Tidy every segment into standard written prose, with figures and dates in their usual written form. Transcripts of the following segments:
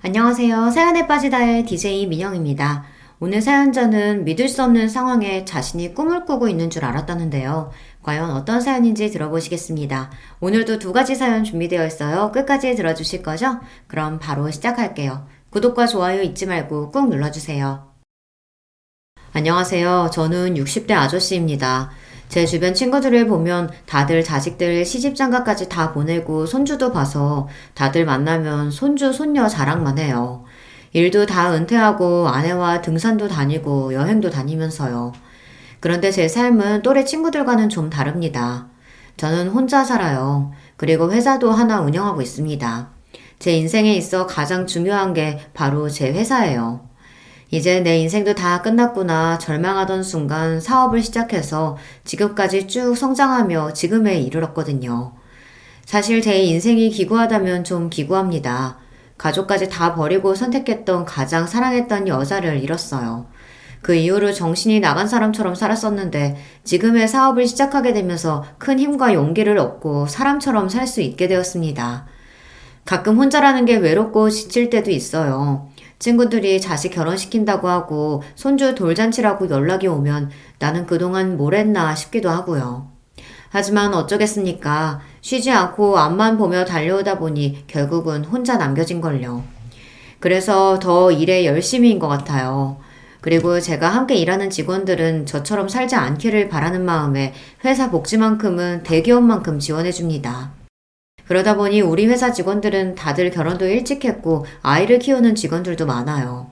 안녕하세요. 사연에 빠지다의 DJ 민영입니다. 오늘 사연자는 믿을 수 없는 상황에 자신이 꿈을 꾸고 있는 줄 알았다는데요. 과연 어떤 사연인지 들어보시겠습니다. 오늘도 두 가지 사연 준비되어 있어요. 끝까지 들어주실 거죠? 그럼 바로 시작할게요. 구독과 좋아요 잊지 말고 꾹 눌러주세요. 안녕하세요. 저는 60대 아저씨입니다. 제 주변 친구들을 보면 다들 자식들 시집장가까지 다 보내고 손주도 봐서 다들 만나면 손주, 손녀 자랑만 해요. 일도 다 은퇴하고 아내와 등산도 다니고 여행도 다니면서요. 그런데 제 삶은 또래 친구들과는 좀 다릅니다. 저는 혼자 살아요. 그리고 회사도 하나 운영하고 있습니다. 제 인생에 있어 가장 중요한 게 바로 제 회사예요. 이제 내 인생도 다 끝났구나 절망하던 순간 사업을 시작해서 지금까지 쭉 성장하며 지금에 이르렀거든요. 사실 제 인생이 기구하다면 좀 기구합니다. 가족까지 다 버리고 선택했던 가장 사랑했던 여자를 잃었어요. 그 이후로 정신이 나간 사람처럼 살았었는데 지금의 사업을 시작하게 되면서 큰 힘과 용기를 얻고 사람처럼 살 수 있게 되었습니다. 가끔 혼자라는 게 외롭고 지칠 때도 있어요. 친구들이 자식 결혼시킨다고 하고 손주 돌잔치라고 연락이 오면 나는 그동안 뭘 했나 싶기도 하고요. 하지만 어쩌겠습니까? 쉬지 않고 앞만 보며 달려오다 보니 결국은 혼자 남겨진걸요. 그래서 더 일에 열심히인 것 같아요. 그리고 제가 함께 일하는 직원들은 저처럼 살지 않기를 바라는 마음에 회사 복지만큼은 대기업만큼 지원해줍니다. 그러다 보니 우리 회사 직원들은 다들 결혼도 일찍 했고 아이를 키우는 직원들도 많아요.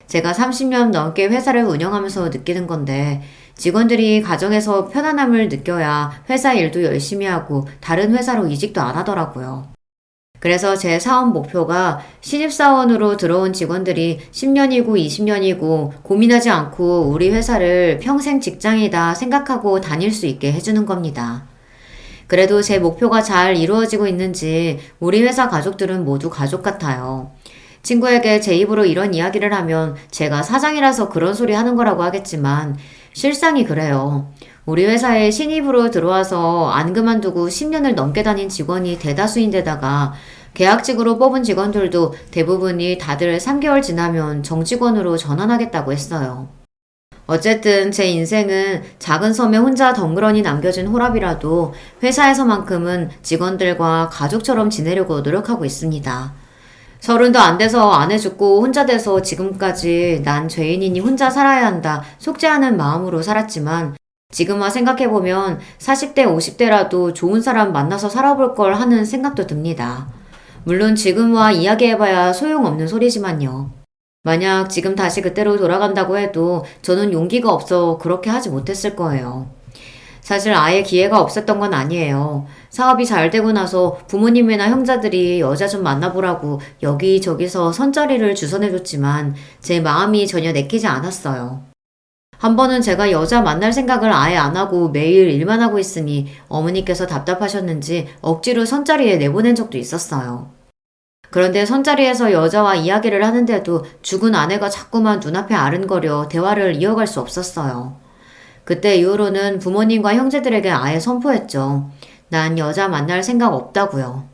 제가 30년 넘게 회사를 운영하면서 느끼는 건데 직원들이 가정에서 편안함을 느껴야 회사 일도 열심히 하고 다른 회사로 이직도 안 하더라고요. 그래서 제 사업 목표가 신입사원으로 들어온 직원들이 10년이고 20년이고 고민하지 않고 우리 회사를 평생 직장이다 생각하고 다닐 수 있게 해주는 겁니다. 그래도 제 목표가 잘 이루어지고 있는지 우리 회사 가족들은 모두 가족 같아요. 친구에게 제 입으로 이런 이야기를 하면 제가 사장이라서 그런 소리 하는 거라고 하겠지만 실상이 그래요. 우리 회사에 신입으로 들어와서 안 그만두고 10년을 넘게 다닌 직원이 대다수인데다가 계약직으로 뽑은 직원들도 대부분이 다들 3개월 지나면 정직원으로 전환하겠다고 했어요. 어쨌든 제 인생은 작은 섬에 혼자 덩그러니 남겨진 호랍이라도 회사에서만큼은 직원들과 가족처럼 지내려고 노력하고 있습니다. 30도 안 돼서 아내 죽고 혼자 돼서 지금까지 난 죄인이니 혼자 살아야 한다 속죄하는 마음으로 살았지만 지금 와 생각해보면 40대 50대라도 좋은 사람 만나서 살아볼 걸 하는 생각도 듭니다. 물론 지금 와 이야기해봐야 소용없는 소리지만요. 만약 지금 다시 그때로 돌아간다고 해도 저는 용기가 없어 그렇게 하지 못했을 거예요. 사실 아예 기회가 없었던 건 아니에요. 사업이 잘 되고 나서 부모님이나 형제들이 여자 좀 만나보라고 여기저기서 선자리를 주선해줬지만 제 마음이 전혀 내키지 않았어요. 한 번은 제가 여자 만날 생각을 아예 안 하고 매일 일만 하고 있으니 어머니께서 답답하셨는지 억지로 선자리에 내보낸 적도 있었어요. 그런데 선자리에서 여자와 이야기를 하는데도 죽은 아내가 자꾸만 눈앞에 아른거려 대화를 이어갈 수 없었어요. 그때 이후로는 부모님과 형제들에게 아예 선포했죠. 난 여자 만날 생각 없다고요.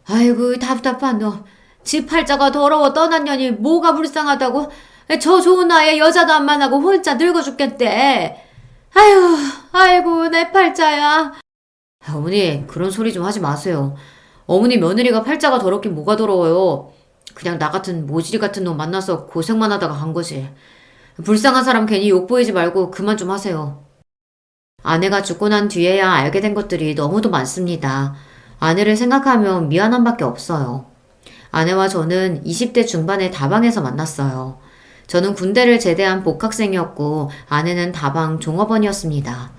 아이고 답답한 너. 집 팔자가 더러워 떠난 년이 뭐가 불쌍하다고? 저 좋은 나이에 여자도 안 만나고 혼자 늙어 죽겠대. 아유, 아이고 내 팔자야. 어머니 그런 소리 좀 하지 마세요. 어머니 며느리가 팔자가 더럽긴 뭐가 더러워요. 그냥 나 같은 모질이 같은 놈 만나서 고생만 하다가 간 거지. 불쌍한 사람 괜히 욕 보이지 말고 그만 좀 하세요. 아내가 죽고 난 뒤에야 알게 된 것들이 너무도 많습니다. 아내를 생각하면 미안함 밖에 없어요. 아내와 저는 20대 중반에 다방에서 만났어요. 저는 군대를 제대한 복학생이었고 아내는 다방 종업원이었습니다.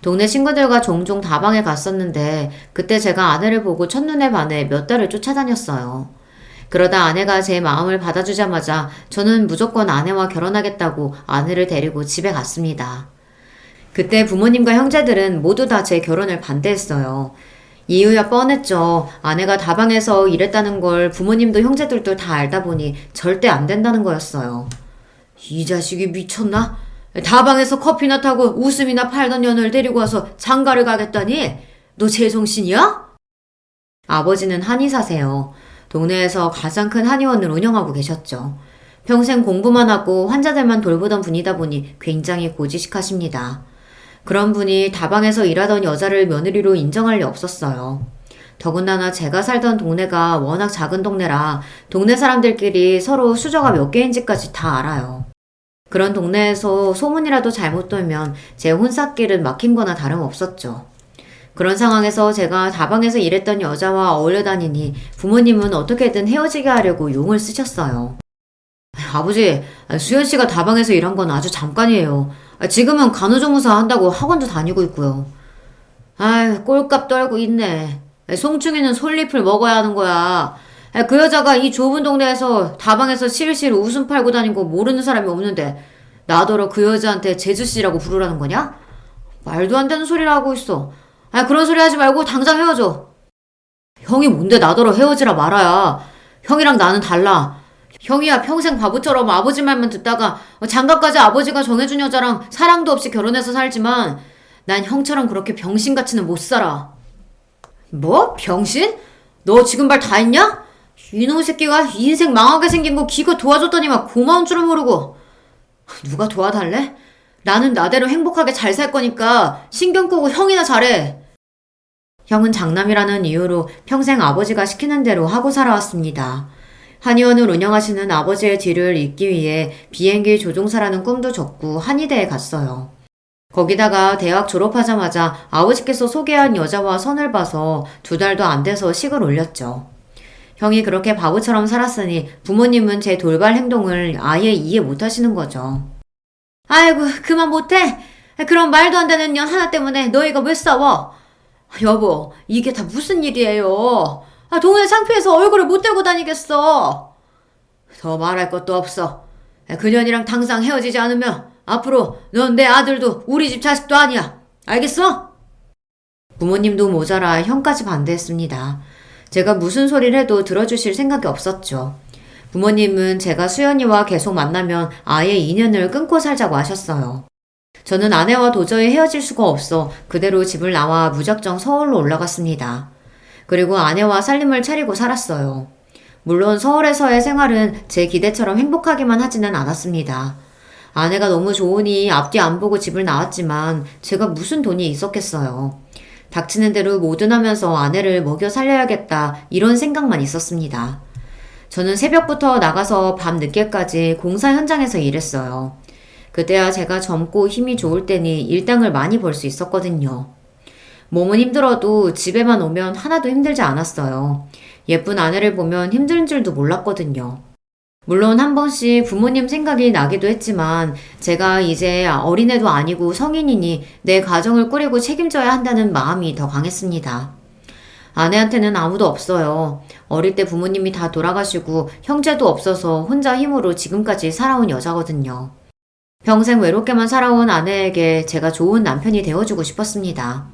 동네 친구들과 종종 다방에 갔었는데 그때 제가 아내를 보고 첫눈에 반해 몇 달을 쫓아다녔어요. 그러다 아내가 제 마음을 받아주자마자 저는 무조건 아내와 결혼하겠다고 아내를 데리고 집에 갔습니다. 그때 부모님과 형제들은 모두 다 제 결혼을 반대했어요. 이유야 뻔했죠. 아내가 다방에서 일했다는 걸 부모님도 형제들도 다 알다 보니 절대 안 된다는 거였어요. 이 자식이 미쳤나? 다방에서 커피나 타고 웃음이나 팔던 년을 데리고 와서 장가를 가겠다니? 너 제정신이야? 아버지는 한의사세요. 동네에서 가장 큰 한의원을 운영하고 계셨죠. 평생 공부만 하고 환자들만 돌보던 분이다 보니 굉장히 고지식하십니다. 그런 분이 다방에서 일하던 여자를 며느리로 인정할 리 없었어요. 더군다나 제가 살던 동네가 워낙 작은 동네라 동네 사람들끼리 서로 수저가 몇 개인지까지 다 알아요. 그런 동네에서 소문이라도 잘못 돌면 제 혼삿길은 막힌 거나 다름없었죠. 그런 상황에서 제가 다방에서 일했던 여자와 어울려 다니니 부모님은 어떻게든 헤어지게 하려고 용을 쓰셨어요. 아버지, 수연 씨가 다방에서 일한 건 아주 잠깐이에요. 지금은 간호조무사 한다고 학원도 다니고 있고요. 아유, 꼴값 떨고 있네. 송충이는 솔잎을 먹어야 하는 거야. 그 여자가 이 좁은 동네에서 다방에서 실실 웃음 팔고 다니고 모르는 사람이 없는데 나더러 그 여자한테 제주씨라고 부르라는 거냐? 말도 안 되는 소리를 하고 있어. 그런 소리 하지 말고 당장 헤어져. 형이 뭔데 나더러 헤어지라 말아야. 형이랑 나는 달라. 형이야 평생 바보처럼 아버지 말만 듣다가 장가까지 아버지가 정해준 여자랑 사랑도 없이 결혼해서 살지만 난 형처럼 그렇게 병신같이는 못 살아. 뭐? 병신? 너 지금 말 다 했냐? 이놈의 새끼가 인생 망하게 생긴 거 기껏 도와줬더니만 고마운 줄은 모르고. 누가 도와달래? 나는 나대로 행복하게 잘 살 거니까 신경 끄고 형이나 잘해. 형은 장남이라는 이유로 평생 아버지가 시키는 대로 하고 살아왔습니다. 한의원을 운영하시는 아버지의 뒤를 잇기 위해 비행기 조종사라는 꿈도 졌고 한의대에 갔어요. 거기다가 대학 졸업하자마자 아버지께서 소개한 여자와 선을 봐서 2달도 안 돼서 식을 올렸죠. 형이 그렇게 바보처럼 살았으니 부모님은 제 돌발 행동을 아예 이해 못하시는 거죠. 아이고 그만 못해? 그럼 말도 안 되는 년 하나 때문에 너희가 왜 싸워? 여보 이게 다 무슨 일이에요? 동네 창피해서 얼굴을 못 들고 다니겠어. 더 말할 것도 없어. 그년이랑 당장 헤어지지 않으면 앞으로 넌 내 아들도 우리 집 자식도 아니야. 알겠어? 부모님도 모자라 형까지 반대했습니다. 제가 무슨 소리를 해도 들어주실 생각이 없었죠. 부모님은 제가 수연이와 계속 만나면 아예 인연을 끊고 살자고 하셨어요. 저는 아내와 도저히 헤어질 수가 없어 그대로 집을 나와 무작정 서울로 올라갔습니다. 그리고 아내와 살림을 차리고 살았어요. 물론 서울에서의 생활은 제 기대처럼 행복하기만 하지는 않았습니다. 아내가 너무 좋으니 앞뒤 안 보고 집을 나왔지만 제가 무슨 돈이 있었겠어요. 닥치는 대로 뭐든 하면서 아내를 먹여 살려야겠다 이런 생각만 있었습니다. 저는 새벽부터 나가서 밤 늦게까지 공사 현장에서 일했어요. 그때야 제가 젊고 힘이 좋을 때니 일당을 많이 벌 수 있었거든요. 몸은 힘들어도 집에만 오면 하나도 힘들지 않았어요. 예쁜 아내를 보면 힘든 줄도 몰랐거든요. 물론 한 번씩 부모님 생각이 나기도 했지만 제가 이제 어린애도 아니고 성인이니 내 가정을 꾸리고 책임져야 한다는 마음이 더 강했습니다. 아내한테는 아무도 없어요. 어릴 때 부모님이 다 돌아가시고 형제도 없어서 혼자 힘으로 지금까지 살아온 여자거든요. 평생 외롭게만 살아온 아내에게 제가 좋은 남편이 되어주고 싶었습니다.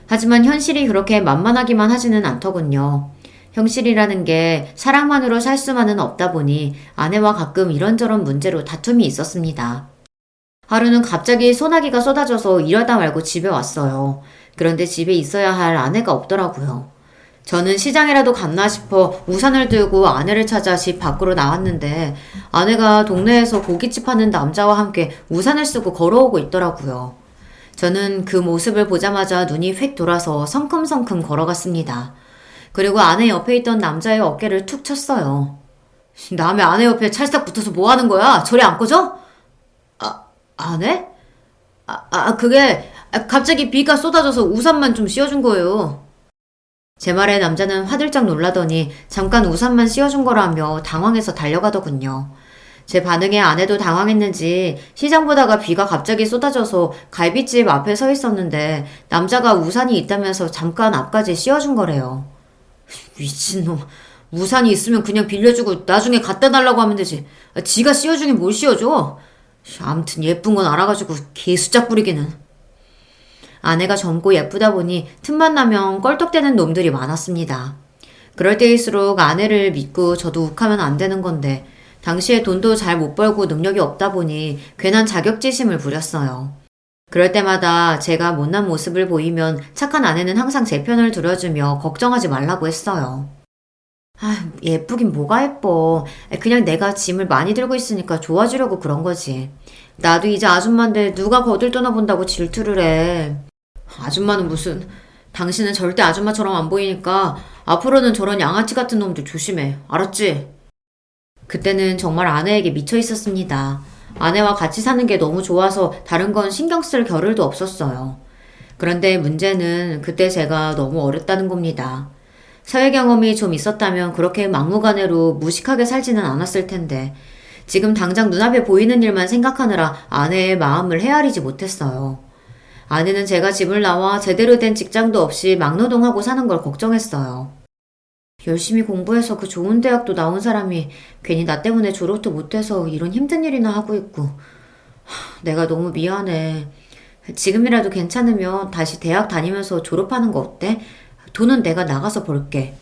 하지만 현실이 그렇게 만만하기만 하지는 않더군요. 현실이라는 게 사랑만으로 살 수만은 없다 보니 아내와 가끔 이런저런 문제로 다툼이 있었습니다. 하루는 갑자기 소나기가 쏟아져서 일하다 말고 집에 왔어요. 그런데 집에 있어야 할 아내가 없더라고요. 저는 시장이라도 갔나 싶어 우산을 들고 아내를 찾아 집 밖으로 나왔는데 아내가 동네에서 고깃집 하는 남자와 함께 우산을 쓰고 걸어오고 있더라고요. 저는 그 모습을 보자마자 눈이 휙 돌아서 성큼성큼 걸어갔습니다. 그리고 아내 옆에 있던 남자의 어깨를 툭 쳤어요. 남의 아내 옆에 찰싹 붙어서 뭐 하는 거야? 저리 안 꺼져? 아내? 그게 갑자기 비가 쏟아져서 우산만 좀 씌워준 거예요. 제 말에 남자는 화들짝 놀라더니 잠깐 우산만 씌워준 거라며 당황해서 달려가더군요. 제 반응에 아내도 당황했는지 시장 보다가 비가 갑자기 쏟아져서 갈비집 앞에 서 있었는데 남자가 우산이 있다면서 잠깐 앞까지 씌워준 거래요. 미친놈. 우산이 있으면 그냥 빌려주고 나중에 갖다 달라고 하면 되지. 지가 씌워주긴 뭘 씌워줘. 아무튼 예쁜 건 알아가지고 개수작 부리기는. 아내가 젊고 예쁘다 보니 틈만 나면 껄떡대는 놈들이 많았습니다. 그럴 때일수록 아내를 믿고 저도 욱하면 안 되는 건데 당시에 돈도 잘 못 벌고 능력이 없다 보니 괜한 자격지심을 부렸어요. 그럴 때마다 제가 못난 모습을 보이면 착한 아내는 항상 제 편을 들어주며 걱정하지 말라고 했어요. 아, 예쁘긴 뭐가 예뻐. 그냥 내가 짐을 많이 들고 있으니까 좋아지려고 그런 거지. 나도 이제 아줌마인데 누가 거들떠나 본다고 질투를 해. 아줌마는 무슨. 당신은 절대 아줌마처럼 안 보이니까 앞으로는 저런 양아치 같은 놈들 조심해. 알았지? 그때는 정말 아내에게 미쳐 있었습니다. 아내와 같이 사는 게 너무 좋아서 다른 건 신경 쓸 겨를도 없었어요. 그런데 문제는 그때 제가 너무 어렸다는 겁니다. 사회 경험이 좀 있었다면 그렇게 막무가내로 무식하게 살지는 않았을 텐데 지금 당장 눈앞에 보이는 일만 생각하느라 아내의 마음을 헤아리지 못했어요. 아내는 제가 집을 나와 제대로 된 직장도 없이 막노동하고 사는 걸 걱정했어요. 열심히 공부해서 그 좋은 대학도 나온 사람이 괜히 나 때문에 졸업도 못해서 이런 힘든 일이나 하고 있고 내가 너무 미안해. 지금이라도 괜찮으면 다시 대학 다니면서 졸업하는 거 어때? 돈은 내가 나가서 벌게.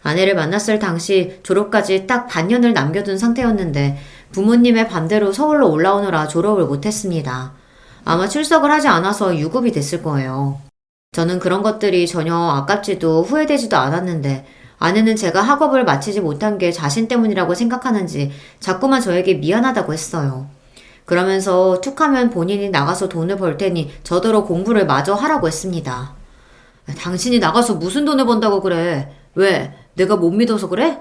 아내를 만났을 당시 졸업까지 딱 반년을 남겨둔 상태였는데 부모님의 반대로 서울로 올라오느라 졸업을 못했습니다. 아마 출석을 하지 않아서 유급이 됐을 거예요. 저는 그런 것들이 전혀 아깝지도 후회되지도 않았는데 아내는 제가 학업을 마치지 못한 게 자신 때문이라고 생각하는지 자꾸만 저에게 미안하다고 했어요. 그러면서 툭하면 본인이 나가서 돈을 벌 테니 저더러 공부를 마저 하라고 했습니다. 당신이 나가서 무슨 돈을 번다고 그래? 왜? 내가 못 믿어서 그래?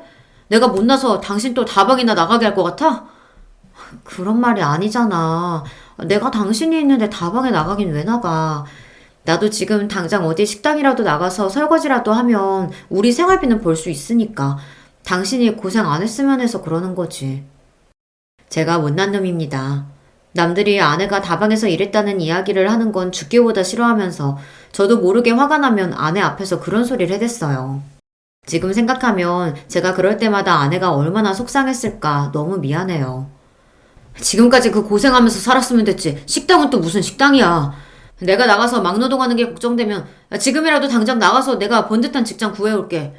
내가 못나서 당신 또 다방이나 나가게 할 것 같아? 그런 말이 아니잖아. 내가 당신이 있는데 다방에 나가긴 왜 나가? 나도 지금 당장 어디 식당이라도 나가서 설거지라도 하면 우리 생활비는 벌 수 있으니까 당신이 고생 안 했으면 해서 그러는 거지. 제가 못난 놈입니다. 남들이 아내가 다방에서 일했다는 이야기를 하는 건 죽기보다 싫어하면서 저도 모르게 화가 나면 아내 앞에서 그런 소리를 해댔어요. 지금 생각하면 제가 그럴 때마다 아내가 얼마나 속상했을까 너무 미안해요. 지금까지 그 고생하면서 살았으면 됐지. 식당은 또 무슨 식당이야. 내가 나가서 막노동하는 게 걱정되면 지금이라도 당장 나가서 내가 번듯한 직장 구해올게.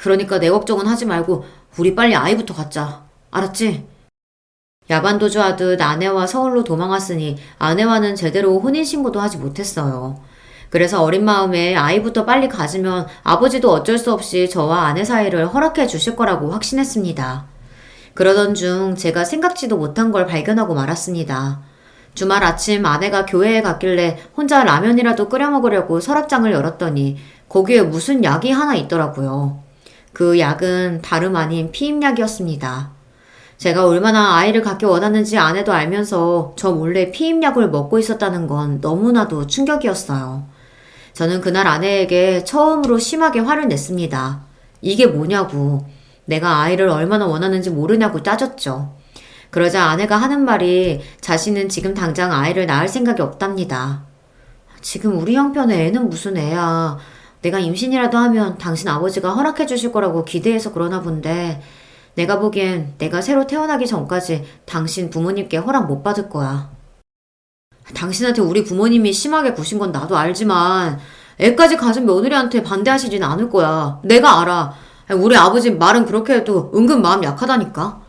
그러니까 내 걱정은 하지 말고 우리 빨리 아이부터 갖자. 알았지? 야반도주하듯 아내와 서울로 도망왔으니 아내와는 제대로 혼인신고도 하지 못했어요. 그래서 어린 마음에 아이부터 빨리 가지면 아버지도 어쩔 수 없이 저와 아내 사이를 허락해 주실 거라고 확신했습니다. 그러던 중 제가 생각지도 못한 걸 발견하고 말았습니다. 주말 아침 아내가 교회에 갔길래 혼자 라면이라도 끓여 먹으려고 서랍장을 열었더니 거기에 무슨 약이 하나 있더라고요. 그 약은 다름 아닌 피임약이었습니다. 제가 얼마나 아이를 갖기 원하는지 아내도 알면서 저 몰래 피임약을 먹고 있었다는 건 너무나도 충격이었어요. 저는 그날 아내에게 처음으로 심하게 화를 냈습니다. 이게 뭐냐고. 내가 아이를 얼마나 원하는지 모르냐고 따졌죠. 그러자 아내가 하는 말이 자신은 지금 당장 아이를 낳을 생각이 없답니다. 지금 우리 형편에 애는 무슨 애야. 내가 임신이라도 하면 당신 아버지가 허락해 주실 거라고 기대해서 그러나 본데 내가 보기엔 내가 새로 태어나기 전까지 당신 부모님께 허락 못 받을 거야. 당신한테 우리 부모님이 심하게 구신 건 나도 알지만 애까지 가진 며느리한테 반대하시진 않을 거야. 내가 알아. 우리 아버지 말은 그렇게 해도 은근 마음 약하다니까.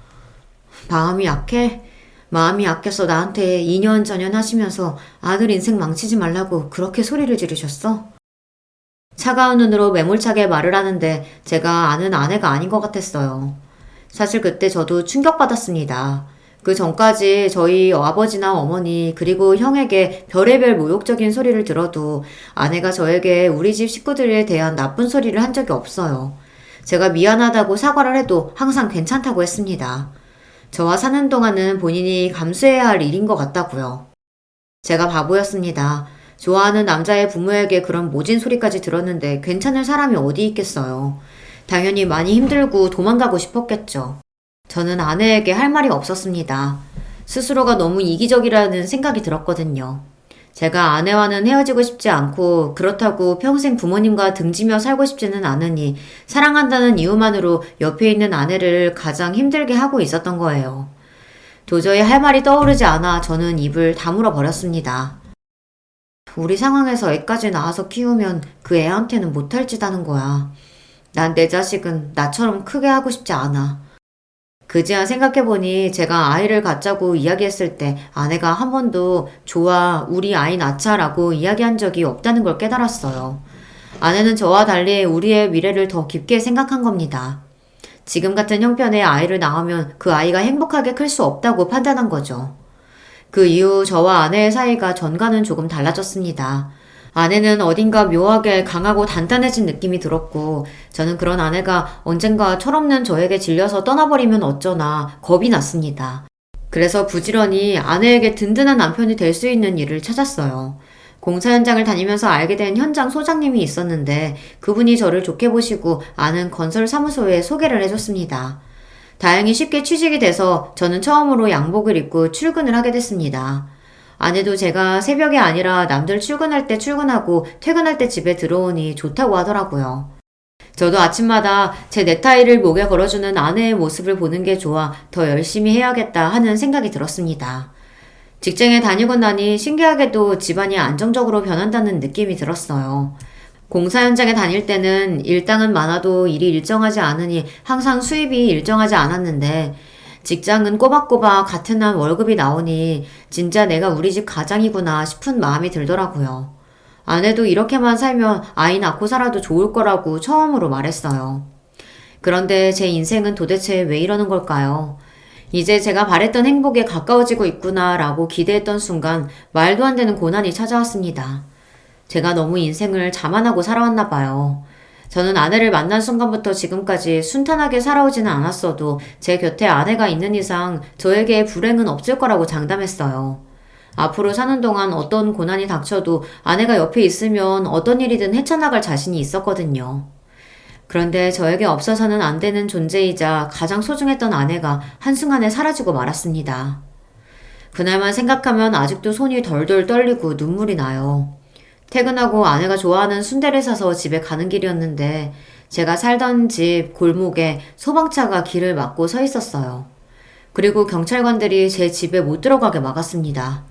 마음이 약해? 마음이 약해서 나한테 2년 전년 하시면서 아들 인생 망치지 말라고 그렇게 소리를 지르셨어? 차가운 눈으로 매몰차게 말을 하는데 제가 아는 아내가 아닌 것 같았어요. 사실 그때 저도 충격받았습니다. 그 전까지 저희 아버지나 어머니 그리고 형에게 별의별 모욕적인 소리를 들어도 아내가 저에게 우리 집 식구들에 대한 나쁜 소리를 한 적이 없어요. 제가 미안하다고 사과를 해도 항상 괜찮다고 했습니다. 저와 사는 동안은 본인이 감수해야 할 일인 것 같다고요. 제가 바보였습니다. 좋아하는 남자의 부모에게 그런 모진 소리까지 들었는데 괜찮을 사람이 어디 있겠어요. 당연히 많이 힘들고 도망가고 싶었겠죠. 저는 아내에게 할 말이 없었습니다. 스스로가 너무 이기적이라는 생각이 들었거든요. 제가 아내와는 헤어지고 싶지 않고 그렇다고 평생 부모님과 등지며 살고 싶지는 않으니 사랑한다는 이유만으로 옆에 있는 아내를 가장 힘들게 하고 있었던 거예요. 도저히 할 말이 떠오르지 않아 저는 입을 다물어 버렸습니다. 우리 상황에서 애까지 낳아서 키우면 그 애한테는 못할 짓 하는 거야. 난 내 자식은 나처럼 크게 하고 싶지 않아. 그제야 생각해보니 제가 아이를 갖자고 이야기했을 때 아내가 한 번도 좋아, 우리 아이 낳자라고 이야기한 적이 없다는 걸 깨달았어요. 아내는 저와 달리 우리의 미래를 더 깊게 생각한 겁니다. 지금 같은 형편의 아이를 낳으면 그 아이가 행복하게 클 수 없다고 판단한 거죠. 그 이후 저와 아내의 사이가 전과는 조금 달라졌습니다. 아내는 어딘가 묘하게 강하고 단단해진 느낌이 들었고, 저는 그런 아내가 언젠가 철없는 저에게 질려서 떠나버리면 어쩌나 겁이 났습니다. 그래서 부지런히 아내에게 든든한 남편이 될 수 있는 일을 찾았어요. 공사 현장을 다니면서 알게 된 현장 소장님이 있었는데 그분이 저를 좋게 보시고 아는 건설 사무소에 소개를 해줬습니다. 다행히 쉽게 취직이 돼서 저는 처음으로 양복을 입고 출근을 하게 됐습니다. 아내도 제가 새벽이 아니라 남들 출근할 때 출근하고 퇴근할 때 집에 들어오니 좋다고 하더라고요. 저도 아침마다 제 넥타이를 목에 걸어주는 아내의 모습을 보는 게 좋아 더 열심히 해야겠다 하는 생각이 들었습니다. 직장에 다니고 나니 신기하게도 집안이 안정적으로 변한다는 느낌이 들었어요. 공사 현장에 다닐 때는 일당은 많아도 일이 일정하지 않으니 항상 수입이 일정하지 않았는데 직장은 꼬박꼬박 같은 날 월급이 나오니 진짜 내가 우리 집 가장이구나 싶은 마음이 들더라고요. 아내도 이렇게만 살면 아이 낳고 살아도 좋을 거라고 처음으로 말했어요. 그런데 제 인생은 도대체 왜 이러는 걸까요? 이제 제가 바랬던 행복에 가까워지고 있구나라고 기대했던 순간 말도 안 되는 고난이 찾아왔습니다. 제가 너무 인생을 자만하고 살아왔나 봐요. 저는 아내를 만난 순간부터 지금까지 순탄하게 살아오지는 않았어도 제 곁에 아내가 있는 이상 저에게 불행은 없을 거라고 장담했어요. 앞으로 사는 동안 어떤 고난이 닥쳐도 아내가 옆에 있으면 어떤 일이든 헤쳐나갈 자신이 있었거든요. 그런데 저에게 없어서는 안 되는 존재이자 가장 소중했던 아내가 한순간에 사라지고 말았습니다. 그날만 생각하면 아직도 손이 덜덜 떨리고 눈물이 나요. 퇴근하고 아내가 좋아하는 순대를 사서 집에 가는 길이었는데 제가 살던 집 골목에 소방차가 길을 막고 서 있었어요. 그리고 경찰관들이 제 집에 못 들어가게 막았습니다.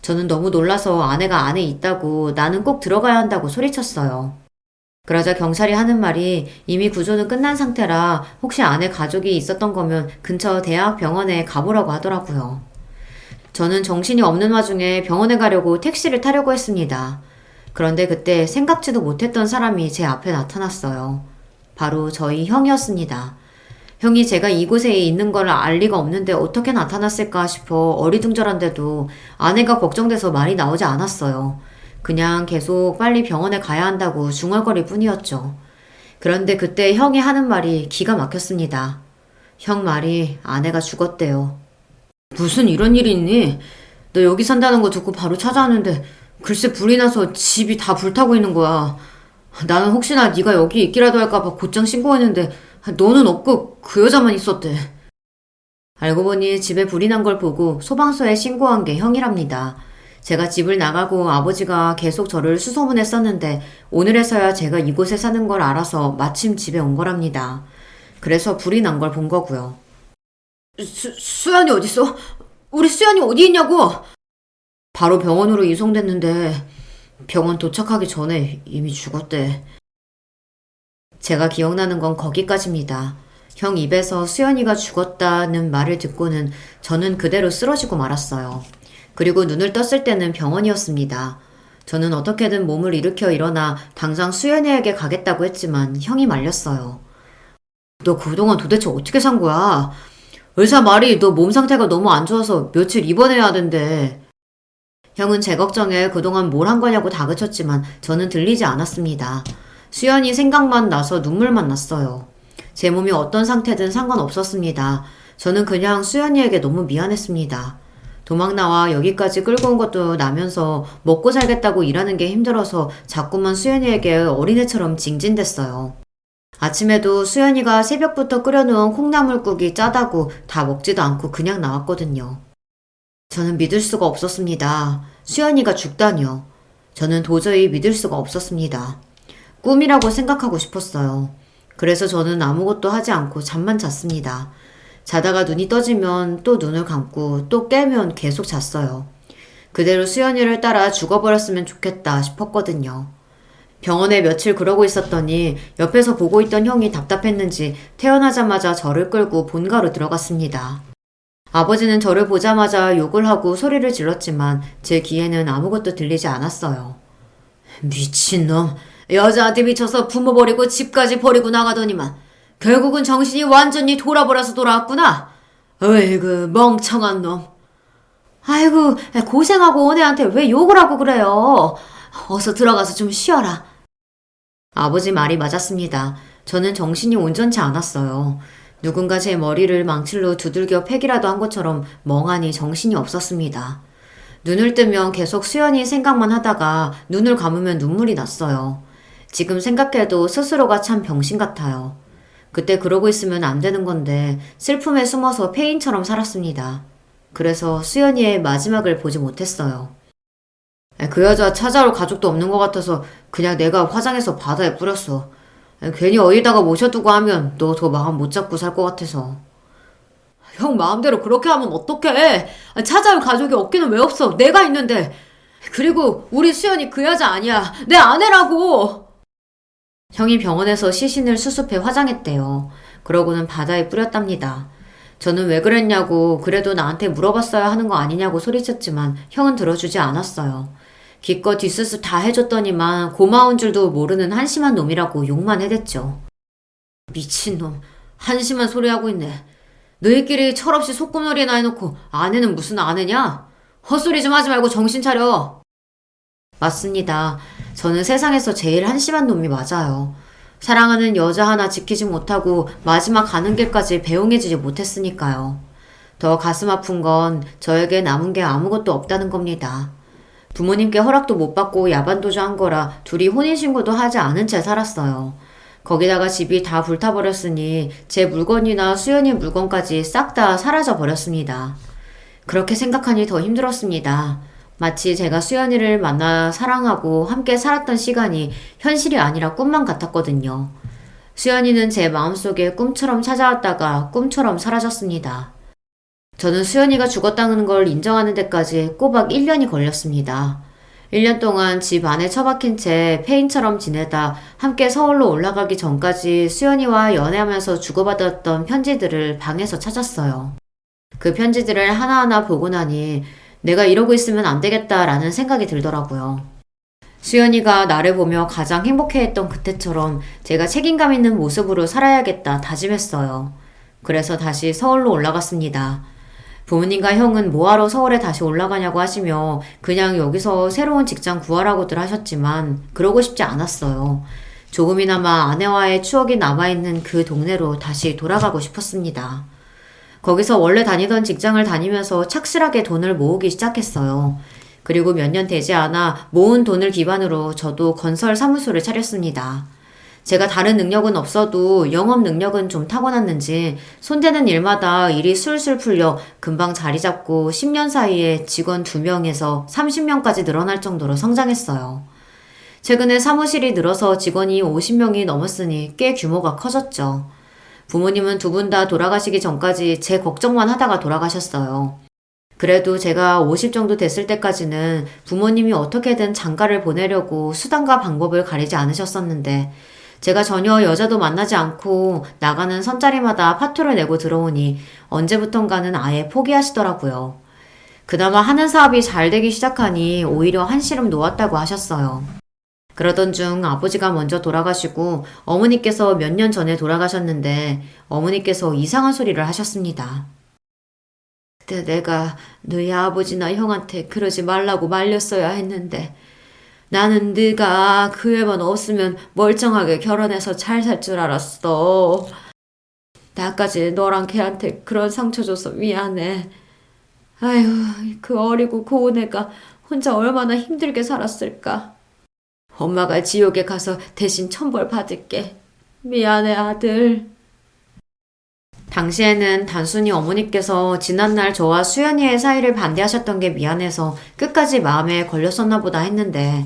저는 너무 놀라서 아내가 안에 있다고 나는 꼭 들어가야 한다고 소리쳤어요. 그러자 경찰이 하는 말이 이미 구조는 끝난 상태라 혹시 아내 가족이 있었던 거면 근처 대학병원에 가보라고 하더라고요. 저는 정신이 없는 와중에 병원에 가려고 택시를 타려고 했습니다. 그런데 그때 생각지도 못했던 사람이 제 앞에 나타났어요. 바로 저희 형이었습니다. 형이 제가 이곳에 있는 걸 알 리가 없는데 어떻게 나타났을까 싶어 어리둥절한데도 아내가 걱정돼서 말이 나오지 않았어요. 그냥 계속 빨리 병원에 가야 한다고 중얼거릴 뿐이었죠. 그런데 그때 형이 하는 말이 기가 막혔습니다. 형 말이 아내가 죽었대요. 무슨 이런 일이 있니? 너 여기 산다는 거 듣고 바로 찾아왔는데 글쎄 불이 나서 집이 다 불타고 있는 거야. 나는 혹시나 네가 여기 있기라도 할까봐 곧장 신고했는데 너는 없고 그 여자만 있었대. 알고 보니 집에 불이 난 걸 보고 소방서에 신고한 게 형이랍니다. 제가 집을 나가고 아버지가 계속 저를 수소문했었는데 오늘에서야 제가 이곳에 사는 걸 알아서 마침 집에 온 거랍니다. 그래서 불이 난 걸 본 거고요. 수연이 어딨어? 우리 수연이 어디 있냐고? 바로 병원으로 이송됐는데 병원 도착하기 전에 이미 죽었대. 제가 기억나는 건 거기까지입니다. 형 입에서 수연이가 죽었다는 말을 듣고는 저는 그대로 쓰러지고 말았어요. 그리고 눈을 떴을 때는 병원이었습니다. 저는 어떻게든 몸을 일으켜 일어나 당장 수연이에게 가겠다고 했지만 형이 말렸어요. 너 그동안 도대체 어떻게 산 거야? 의사 말이 너 몸 상태가 너무 안 좋아서 며칠 입원해야 하던데. 형은 제 걱정에 그동안 뭘 한 거냐고 다그쳤지만 저는 들리지 않았습니다. 수연이 생각만 나서 눈물만 났어요. 제 몸이 어떤 상태든 상관없었습니다. 저는 그냥 수연이에게 너무 미안했습니다. 도망 나와 여기까지 끌고 온 것도 나면서 먹고 살겠다고 일하는 게 힘들어서 자꾸만 수연이에게 어린애처럼 징징댔어요. 아침에도 수연이가 새벽부터 끓여놓은 콩나물국이 짜다고 다 먹지도 않고 그냥 나왔거든요. 저는 믿을 수가 없었습니다. 수연이가 죽다니요. 저는 도저히 믿을 수가 없었습니다. 꿈이라고 생각하고 싶었어요. 그래서 저는 아무것도 하지 않고 잠만 잤습니다. 자다가 눈이 떠지면 또 눈을 감고 또 깨면 계속 잤어요. 그대로 수연이를 따라 죽어버렸으면 좋겠다 싶었거든요. 병원에 며칠 그러고 있었더니 옆에서 보고 있던 형이 답답했는지 태어나자마자 저를 끌고 본가로 들어갔습니다. 아버지는 저를 보자마자 욕을 하고 소리를 질렀지만 제 귀에는 아무것도 들리지 않았어요. 미친놈. 여자한테 미쳐서 부모 버리고 집까지 버리고 나가더니만 결국은 정신이 완전히 돌아버려서 돌아왔구나. 어이구, 멍청한 놈. 아이고, 고생하고 온 애한테 왜 욕을 하고 그래요? 어서 들어가서 좀 쉬어라. 아버지 말이 맞았습니다. 저는 정신이 온전치 않았어요. 누군가 제 머리를 망칠로 두들겨 패기라도 한 것처럼 멍하니 정신이 없었습니다. 눈을 뜨면 계속 수연이 생각만 하다가 눈을 감으면 눈물이 났어요. 지금 생각해도 스스로가 참 병신 같아요. 그때 그러고 있으면 안 되는 건데 슬픔에 숨어서 폐인처럼 살았습니다. 그래서 수연이의 마지막을 보지 못했어요. 그 여자 찾아올 가족도 없는 것 같아서 그냥 내가 화장해서 바다에 뿌렸어. 괜히 어디다가 모셔두고 하면 너 더 마음 못 잡고 살 것 같아서. 형 마음대로 그렇게 하면 어떡해. 찾아올 가족이 없기는 왜 없어. 내가 있는데. 그리고 우리 수연이 그 여자 아니야. 내 아내라고. 형이 병원에서 시신을 수습해 화장했대요. 그러고는 바다에 뿌렸답니다. 저는 왜 그랬냐고 그래도 나한테 물어봤어야 하는 거 아니냐고 소리쳤지만 형은 들어주지 않았어요. 기껏 뒷수습 다 해줬더니만 고마운 줄도 모르는 한심한 놈이라고 욕만 해댔죠. 미친놈. 한심한 소리 하고 있네. 너희끼리 철없이 소꿉놀이나 해놓고 아내는 무슨 아내냐? 헛소리 좀 하지 말고 정신 차려. 맞습니다. 저는 세상에서 제일 한심한 놈이 맞아요. 사랑하는 여자 하나 지키지 못하고 마지막 가는 길까지 배웅해주지 못했으니까요. 더 가슴 아픈 건 저에게 남은 게 아무것도 없다는 겁니다. 부모님께 허락도 못 받고 야반도주한 거라 둘이 혼인신고도 하지 않은 채 살았어요. 거기다가 집이 다 불타버렸으니 제 물건이나 수연이 물건까지 싹 다 사라져 버렸습니다. 그렇게 생각하니 더 힘들었습니다. 마치 제가 수연이를 만나 사랑하고 함께 살았던 시간이 현실이 아니라 꿈만 같았거든요. 수연이는 제 마음속에 꿈처럼 찾아왔다가 꿈처럼 사라졌습니다. 저는 수연이가 죽었다는 걸 인정하는 데까지 꼬박 1년이 걸렸습니다. 1년 동안 집 안에 처박힌 채 폐인처럼 지내다 함께 서울로 올라가기 전까지 수연이와 연애하면서 주고받았던 편지들을 방에서 찾았어요. 그 편지들을 하나하나 보고 나니 내가 이러고 있으면 안 되겠다라는 생각이 들더라고요. 수연이가 나를 보며 가장 행복해했던 그때처럼 제가 책임감 있는 모습으로 살아야겠다 다짐했어요. 그래서 다시 서울로 올라갔습니다. 부모님과 형은 뭐하러 서울에 다시 올라가냐고 하시며 그냥 여기서 새로운 직장 구하라고들 하셨지만 그러고 싶지 않았어요. 조금이나마 아내와의 추억이 남아있는 그 동네로 다시 돌아가고 싶었습니다. 거기서 원래 다니던 직장을 다니면서 착실하게 돈을 모으기 시작했어요. 그리고 몇 년 되지 않아 모은 돈을 기반으로 저도 건설 사무소를 차렸습니다. 제가 다른 능력은 없어도 영업 능력은 좀 타고났는지 손대는 일마다 일이 술술 풀려 금방 자리 잡고 10년 사이에 직원 2명에서 30명까지 늘어날 정도로 성장했어요. 최근에 사무실이 늘어서 직원이 50명이 넘었으니 꽤 규모가 커졌죠. 부모님은 두 분 다 돌아가시기 전까지 제 걱정만 하다가 돌아가셨어요. 그래도 제가 50 정도 됐을 때까지는 부모님이 어떻게든 장가를 보내려고 수단과 방법을 가리지 않으셨었는데 제가 전혀 여자도 만나지 않고 나가는 선자리마다 파토를 내고 들어오니 언제부턴가는 아예 포기하시더라고요. 그나마 하는 사업이 잘 되기 시작하니 오히려 한시름 놓았다고 하셨어요. 그러던 중 아버지가 먼저 돌아가시고 어머니께서 몇 년 전에 돌아가셨는데 어머니께서 이상한 소리를 하셨습니다. 그때 내가 너희 아버지나 형한테 그러지 말라고 말렸어야 했는데 나는 네가 그 애만 없으면 멀쩡하게 결혼해서 잘 살 줄 알았어. 나까지 너랑 걔한테 그런 상처 줘서 미안해. 아휴, 그 어리고 고운 애가 혼자 얼마나 힘들게 살았을까. 엄마가 지옥에 가서 대신 천벌 받을게. 미안해, 아들. 당시에는 단순히 어머니께서 지난날 저와 수연이의 사이를 반대하셨던 게 미안해서 끝까지 마음에 걸렸었나 보다 했는데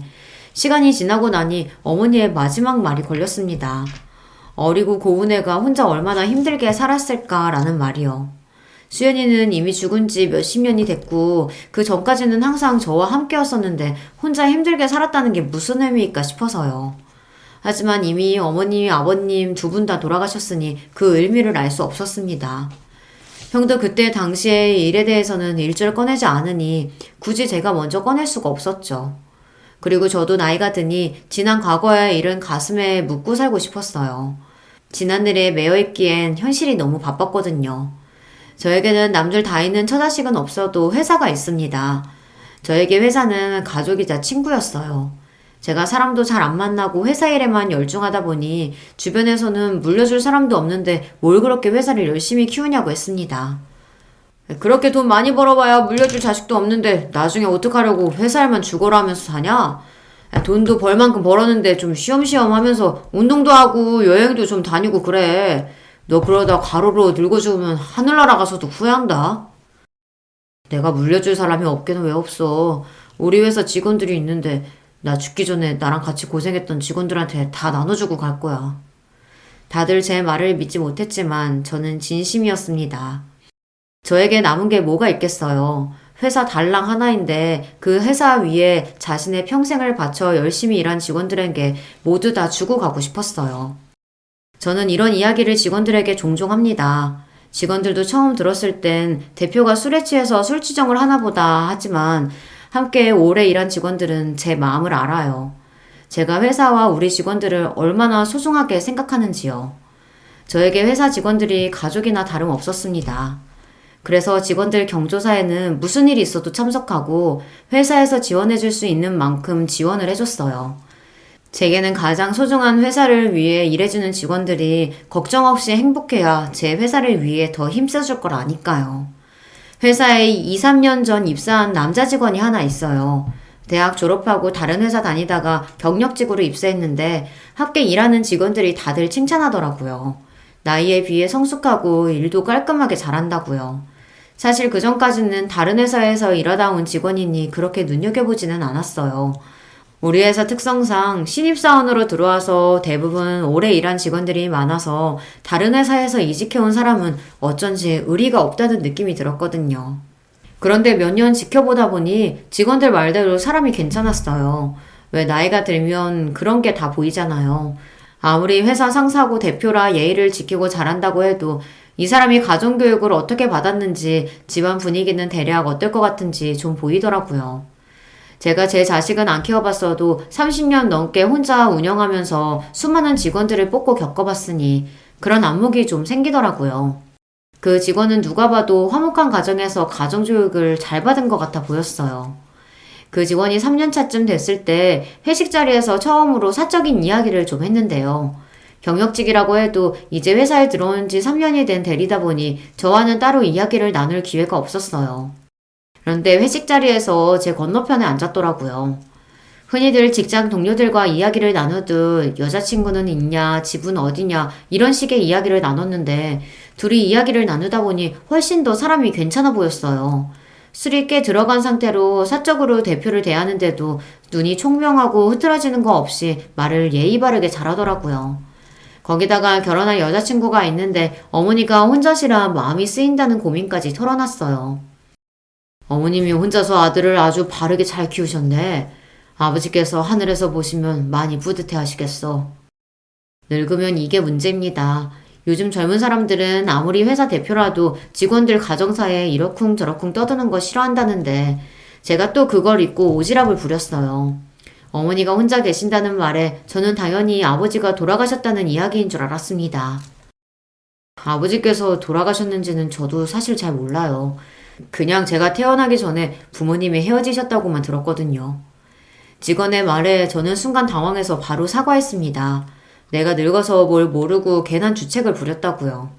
시간이 지나고 나니 어머니의 마지막 말이 걸렸습니다. 어리고 고운 애가 혼자 얼마나 힘들게 살았을까라는 말이요. 수연이는 이미 죽은 지 몇십 년이 됐고 그 전까지는 항상 저와 함께였었는데 혼자 힘들게 살았다는 게 무슨 의미일까 싶어서요. 하지만 이미 어머님, 아버님 두 분 다 돌아가셨으니 그 의미를 알 수 없었습니다. 형도 그때 당시의 일에 대해서는 일절 꺼내지 않으니 굳이 제가 먼저 꺼낼 수가 없었죠. 그리고 저도 나이가 드니 지난 과거의 일은 가슴에 묻고 살고 싶었어요. 지난일에 매여있기엔 현실이 너무 바빴거든요. 저에게는 남들 다 있는 처자식은 없어도 회사가 있습니다. 저에게 회사는 가족이자 친구였어요. 제가 사람도 잘 안 만나고 회사 일에만 열중하다 보니 주변에서는 물려줄 사람도 없는데 뭘 그렇게 회사를 열심히 키우냐고 했습니다. 그렇게 돈 많이 벌어봐야 물려줄 자식도 없는데 나중에 어떡하려고 회사 일만 죽어라 하면서 사냐? 돈도 벌 만큼 벌었는데 좀 쉬엄쉬엄 하면서 운동도 하고 여행도 좀 다니고 그래. 너 그러다 과로로 늙어 죽으면 하늘나라 가서도 후회한다. 내가 물려줄 사람이 없기는 왜 없어. 우리 회사 직원들이 있는데 나 죽기 전에 나랑 같이 고생했던 직원들한테 다 나눠주고 갈 거야. 다들 제 말을 믿지 못했지만 저는 진심이었습니다. 저에게 남은 게 뭐가 있겠어요. 회사 달랑 하나인데 그 회사 위에 자신의 평생을 바쳐 열심히 일한 직원들에게 모두 다 주고 가고 싶었어요. 저는 이런 이야기를 직원들에게 종종 합니다. 직원들도 처음 들었을 땐 대표가 술에 취해서 술주정을 하나 보다 하지만 함께 오래 일한 직원들은 제 마음을 알아요. 제가 회사와 우리 직원들을 얼마나 소중하게 생각하는지요. 저에게 회사 직원들이 가족이나 다름없었습니다. 그래서 직원들 경조사에는 무슨 일이 있어도 참석하고 회사에서 지원해줄 수 있는 만큼 지원을 해줬어요. 제게는 가장 소중한 회사를 위해 일해주는 직원들이 걱정 없이 행복해야 제 회사를 위해 더 힘써줄 걸 아니까요. 회사에 2, 3년 전 입사한 남자 직원이 하나 있어요. 대학 졸업하고 다른 회사 다니다가 경력직으로 입사했는데 함께 일하는 직원들이 다들 칭찬하더라고요. 나이에 비해 성숙하고 일도 깔끔하게 잘한다고요. 사실 그전까지는 다른 회사에서 일하다 온 직원이니 그렇게 눈여겨보지는 않았어요. 우리 회사 특성상 신입사원으로 들어와서 대부분 오래 일한 직원들이 많아서 다른 회사에서 이직해온 사람은 어쩐지 의리가 없다는 느낌이 들었거든요. 그런데 몇 년 지켜보다 보니 직원들 말대로 사람이 괜찮았어요. 왜 나이가 들면 그런 게 다 보이잖아요. 아무리 회사 상사고 대표라 예의를 지키고 잘한다고 해도 이 사람이 가정교육을 어떻게 받았는지 집안 분위기는 대략 어떨 것 같은지 좀 보이더라고요. 제가 제 자식은 안 키워봤어도 30년 넘게 혼자 운영하면서 수많은 직원들을 뽑고 겪어봤으니 그런 안목이 좀 생기더라고요. 그 직원은 누가 봐도 화목한 가정에서 가정교육을 잘 받은 것 같아 보였어요. 그 직원이 3년차쯤 됐을 때 회식 자리에서 처음으로 사적인 이야기를 좀 했는데요. 경력직이라고 해도 이제 회사에 들어온 지 3년이 된 대리다 보니 저와는 따로 이야기를 나눌 기회가 없었어요. 그런데 회식 자리에서 제 건너편에 앉았더라고요. 흔히들 직장 동료들과 이야기를 나누듯 여자친구는 있냐, 집은 어디냐 이런 식의 이야기를 나눴는데 둘이 이야기를 나누다 보니 훨씬 더 사람이 괜찮아 보였어요. 술이 꽤 들어간 상태로 사적으로 대표를 대하는데도 눈이 총명하고 흐트러지는 거 없이 말을 예의 바르게 잘하더라고요. 거기다가 결혼할 여자친구가 있는데 어머니가 혼자시라 마음이 쓰인다는 고민까지 털어놨어요. 어머님이 혼자서 아들을 아주 바르게 잘 키우셨네. 아버지께서 하늘에서 보시면 많이 뿌듯해 하시겠어. 늙으면 이게 문제입니다. 요즘 젊은 사람들은 아무리 회사 대표라도 직원들 가정사에 이러쿵저러쿵 떠드는 거 싫어한다는데 제가 또 그걸 잊고 오지랖을 부렸어요. 어머니가 혼자 계신다는 말에 저는 당연히 아버지가 돌아가셨다는 이야기인 줄 알았습니다. 아버지께서 돌아가셨는지는 저도 사실 잘 몰라요. 그냥 제가 태어나기 전에 부모님이 헤어지셨다고만 들었거든요. 직원의 말에 저는 순간 당황해서 바로 사과했습니다. 내가 늙어서 뭘 모르고 괜한 주책을 부렸다고요.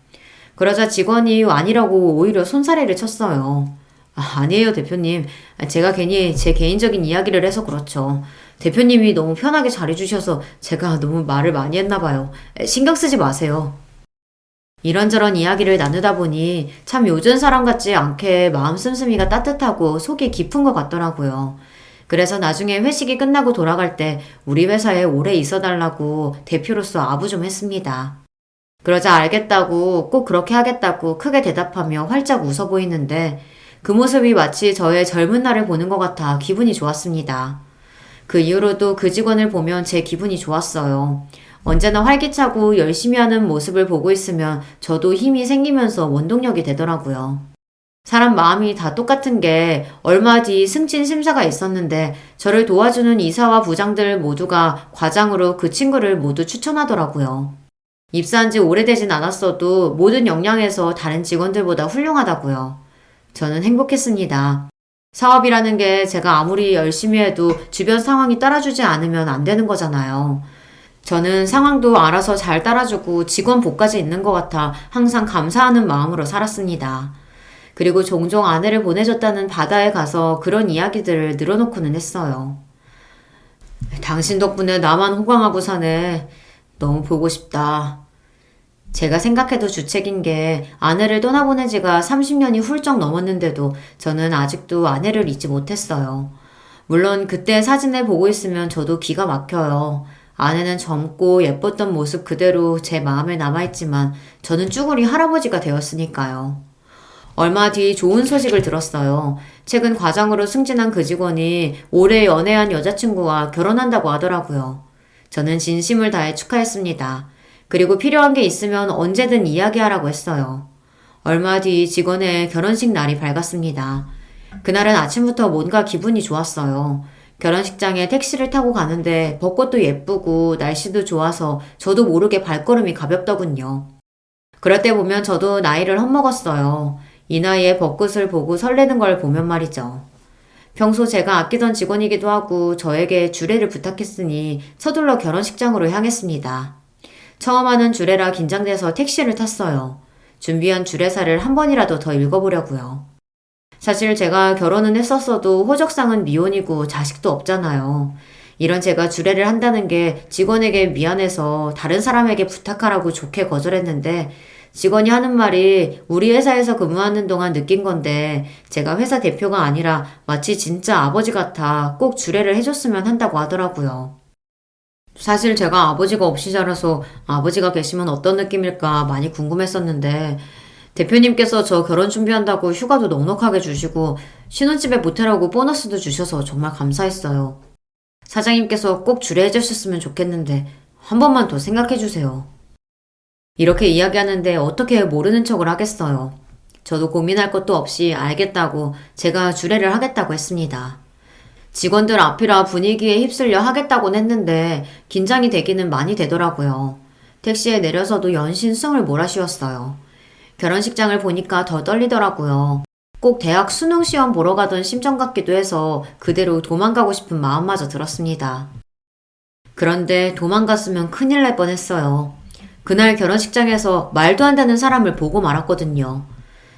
그러자 직원이 아니라고 오히려 손사래를 쳤어요. 아니에요, 대표님. 제가 괜히 제 개인적인 이야기를 해서 그렇죠. 대표님이 너무 편하게 잘해주셔서 제가 너무 말을 많이 했나 봐요. 신경 쓰지 마세요. 이런저런 이야기를 나누다 보니 참 요즘 사람 같지 않게 마음 씀씀이가 따뜻하고 속이 깊은 것 같더라고요. 그래서 나중에 회식이 끝나고 돌아갈 때 우리 회사에 오래 있어달라고 대표로서 아부 좀 했습니다. 그러자 알겠다고 꼭 그렇게 하겠다고 크게 대답하며 활짝 웃어 보이는데 그 모습이 마치 저의 젊은 날을 보는 것 같아 기분이 좋았습니다. 그 이후로도 그 직원을 보면 제 기분이 좋았어요. 언제나 활기차고 열심히 하는 모습을 보고 있으면 저도 힘이 생기면서 원동력이 되더라고요. 사람 마음이 다 똑같은 게 얼마 뒤 승진 심사가 있었는데 저를 도와주는 이사와 부장들 모두가 과장으로 그 친구를 모두 추천하더라고요. 입사한 지 오래되진 않았어도 모든 역량에서 다른 직원들보다 훌륭하다고요. 저는 행복했습니다. 사업이라는 게 제가 아무리 열심히 해도 주변 상황이 따라주지 않으면 안 되는 거잖아요. 저는 상황도 알아서 잘 따라주고 직원 복까지 있는 것 같아 항상 감사하는 마음으로 살았습니다. 그리고 종종 아내를 보내줬다는 바다에 가서 그런 이야기들을 늘어놓고는 했어요. 당신 덕분에 나만 호강하고 사네. 너무 보고 싶다. 제가 생각해도 주책인 게 아내를 떠나보낸 지가 30년이 훌쩍 넘었는데도 저는 아직도 아내를 잊지 못했어요. 물론 그때 사진을 보고 있으면 저도 기가 막혀요. 아내는 젊고 예뻤던 모습 그대로 제 마음에 남아있지만 저는 쭈구리 할아버지가 되었으니까요. 얼마 뒤 좋은 소식을 들었어요. 최근 과장으로 승진한 그 직원이 올해 연애한 여자친구와 결혼한다고 하더라고요. 저는 진심을 다해 축하했습니다. 그리고 필요한 게 있으면 언제든 이야기하라고 했어요. 얼마 뒤 직원의 결혼식 날이 밝았습니다. 그날은 아침부터 뭔가 기분이 좋았어요. 결혼식장에 택시를 타고 가는데 벚꽃도 예쁘고 날씨도 좋아서 저도 모르게 발걸음이 가볍더군요. 그럴 때 보면 저도 나이를 헛먹었어요. 이 나이에 벚꽃을 보고 설레는 걸 보면 말이죠. 평소 제가 아끼던 직원이기도 하고 저에게 주례를 부탁했으니 서둘러 결혼식장으로 향했습니다. 처음 하는 주례라 긴장돼서 택시를 탔어요. 준비한 주례사를 한 번이라도 더 읽어보려고요. 사실 제가 결혼은 했었어도 호적상은 미혼이고 자식도 없잖아요. 이런 제가 주례를 한다는 게 직원에게 미안해서 다른 사람에게 부탁하라고 좋게 거절했는데 직원이 하는 말이 우리 회사에서 근무하는 동안 느낀 건데 제가 회사 대표가 아니라 마치 진짜 아버지 같아 꼭 주례를 해줬으면 한다고 하더라고요. 사실 제가 아버지가 없이 자라서 아버지가 계시면 어떤 느낌일까 많이 궁금했었는데 대표님께서 저 결혼 준비한다고 휴가도 넉넉하게 주시고 신혼집에 모텔하고 보너스도 주셔서 정말 감사했어요. 사장님께서 꼭 주례해 주셨으면 좋겠는데 한 번만 더 생각해 주세요. 이렇게 이야기하는데 어떻게 모르는 척을 하겠어요. 저도 고민할 것도 없이 알겠다고 제가 주례를 하겠다고 했습니다. 직원들 앞이라 분위기에 휩쓸려 하겠다곤 했는데 긴장이 되기는 많이 되더라고요. 택시에 내려서도 연신 숨을 몰아쉬었어요. 결혼식장을 보니까 더 떨리더라고요. 꼭 대학 수능 시험 보러 가던 심정 같기도 해서 그대로 도망가고 싶은 마음마저 들었습니다. 그런데 도망갔으면 큰일 날 뻔했어요. 그날 결혼식장에서 말도 안 되는 사람을 보고 말았거든요.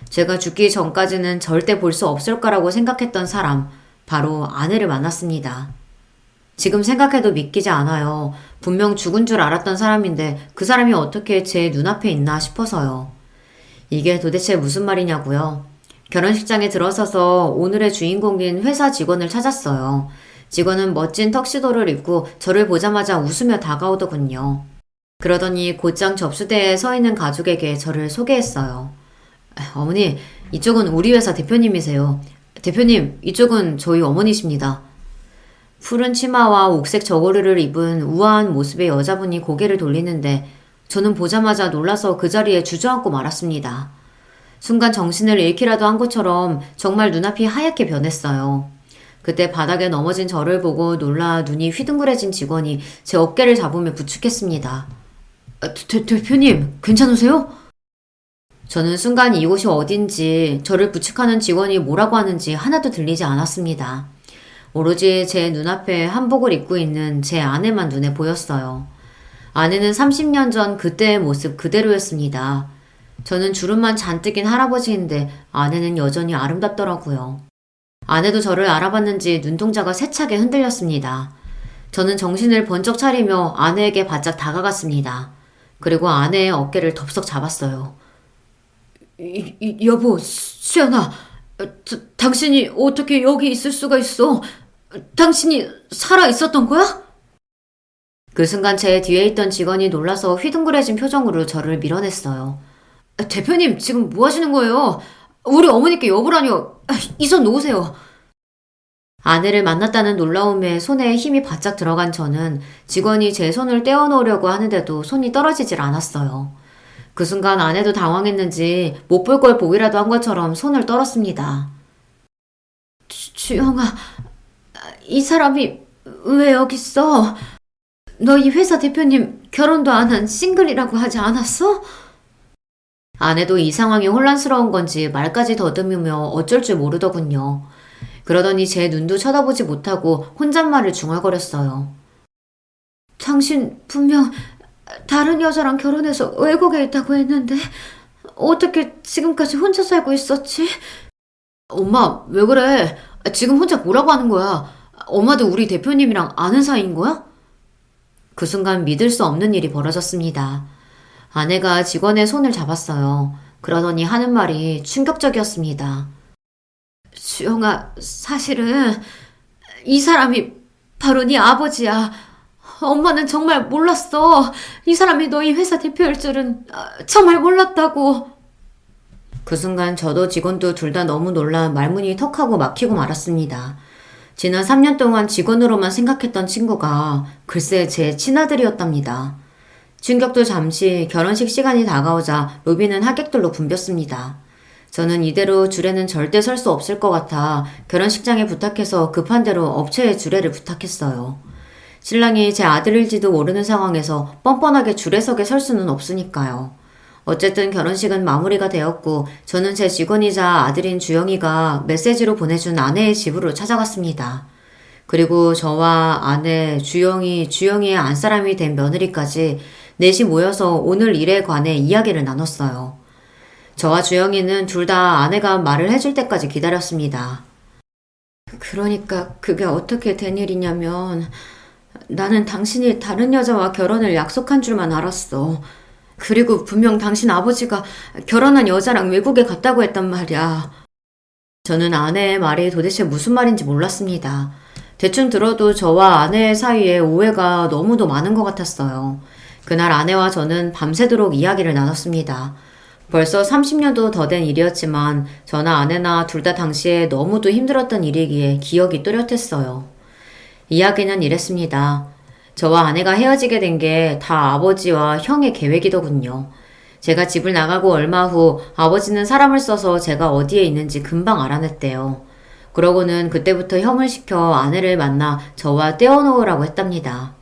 제가 죽기 전까지는 절대 볼 수 없을 거라고 생각했던 사람, 바로 아내를 만났습니다. 지금 생각해도 믿기지 않아요. 분명 죽은 줄 알았던 사람인데 그 사람이 어떻게 제 눈앞에 있나 싶어서요. 이게 도대체 무슨 말이냐고요. 결혼식장에 들어서서 오늘의 주인공인 회사 직원을 찾았어요. 직원은 멋진 턱시도를 입고 저를 보자마자 웃으며 다가오더군요. 그러더니 곧장 접수대에 서 있는 가족에게 저를 소개했어요. 어머니, 이쪽은 우리 회사 대표님이세요. 대표님, 이쪽은 저희 어머니십니다. 푸른 치마와 옥색 저고리를 입은 우아한 모습의 여자분이 고개를 돌리는데 저는 보자마자 놀라서 그 자리에 주저앉고 말았습니다. 순간 정신을 잃기라도 한 것처럼 정말 눈앞이 하얗게 변했어요. 그때 바닥에 넘어진 저를 보고 놀라 눈이 휘둥그레진 직원이 제 어깨를 잡으며 부축했습니다. 대표님, 괜찮으세요? 저는 순간 이곳이 어딘지 저를 부축하는 직원이 뭐라고 하는지 하나도 들리지 않았습니다. 오로지 제 눈앞에 한복을 입고 있는 제 아내만 눈에 보였어요. 아내는 30년 전 그때의 모습 그대로였습니다. 저는 주름만 잔뜩인 할아버지인데 아내는 여전히 아름답더라고요. 아내도 저를 알아봤는지 눈동자가 세차게 흔들렸습니다. 저는 정신을 번쩍 차리며 아내에게 바짝 다가갔습니다. 그리고 아내의 어깨를 덥석 잡았어요. 여보, 수연아, 당신이 어떻게 여기 있을 수가 있어? 당신이 살아 있었던 거야? 그 순간 제 뒤에 있던 직원이 놀라서 휘둥그레진 표정으로 저를 밀어냈어요. 대표님, 지금 뭐 하시는 거예요? 우리 어머니께 여보라뇨. 이 손 놓으세요. 아내를 만났다는 놀라움에 손에 힘이 바짝 들어간 저는 직원이 제 손을 떼어놓으려고 하는데도 손이 떨어지질 않았어요. 그 순간 아내도 당황했는지 못 볼 걸 보기라도 한 것처럼 손을 떨었습니다. 주영아, 이 사람이 왜 여기 있어? 너희 회사 대표님 결혼도 안 한 싱글이라고 하지 않았어? 아내도 이 상황이 혼란스러운 건지 말까지 더듬으며 어쩔 줄 모르더군요. 그러더니 제 눈도 쳐다보지 못하고 혼잣말을 중얼거렸어요. 당신 분명 다른 여자랑 결혼해서 외국에 있다고 했는데 어떻게 지금까지 혼자 살고 있었지? 엄마, 왜 그래? 지금 혼자 뭐라고 하는 거야? 엄마도 우리 대표님이랑 아는 사이인 거야? 그 순간 믿을 수 없는 일이 벌어졌습니다. 아내가 직원의 손을 잡았어요. 그러더니 하는 말이 충격적이었습니다. 주영아, 사실은 이 사람이 바로 네 아버지야. 엄마는 정말 몰랐어. 이 사람이 너희 회사 대표일 줄은 정말 몰랐다고. 그 순간 저도 직원도 둘 다 너무 놀라 말문이 턱하고 막히고 말았습니다. 지난 3년 동안 직원으로만 생각했던 친구가 글쎄 제 친아들이었답니다. 충격도 잠시 결혼식 시간이 다가오자 로비는 하객들로 붐볐습니다. 저는 이대로 줄에는 절대 설 수 없을 것 같아 결혼식장에 부탁해서 급한 대로 업체에 주례를 부탁했어요. 신랑이 제 아들일지도 모르는 상황에서 뻔뻔하게 줄에서게 설 수는 없으니까요. 어쨌든 결혼식은 마무리가 되었고 저는 제 직원이자 아들인 주영이가 메시지로 보내준 아내의 집으로 찾아갔습니다. 그리고 저와 아내, 주영이의 안사람이 된 며느리까지 넷이 모여서 오늘 일에 관해 이야기를 나눴어요. 저와 주영이는 둘 다 아내가 말을 해줄 때까지 기다렸습니다. 그러니까 그게 어떻게 된 일이냐면 나는 당신이 다른 여자와 결혼을 약속한 줄만 알았어. 그리고 분명 당신 아버지가 결혼한 여자랑 외국에 갔다고 했단 말이야. 저는 아내의 말이 도대체 무슨 말인지 몰랐습니다. 대충 들어도 저와 아내의 사이에 오해가 너무도 많은 것 같았어요. 그날 아내와 저는 밤새도록 이야기를 나눴습니다. 벌써 30년도 더 된 일이었지만 저나 아내나 둘 다 당시에 너무도 힘들었던 일이기에 기억이 또렷했어요. 이야기는 이랬습니다. 저와 아내가 헤어지게 된 게 다 아버지와 형의 계획이더군요. 제가 집을 나가고 얼마 후 아버지는 사람을 써서 제가 어디에 있는지 금방 알아냈대요. 그러고는 그때부터 형을 시켜 아내를 만나 저와 떼어놓으라고 했답니다.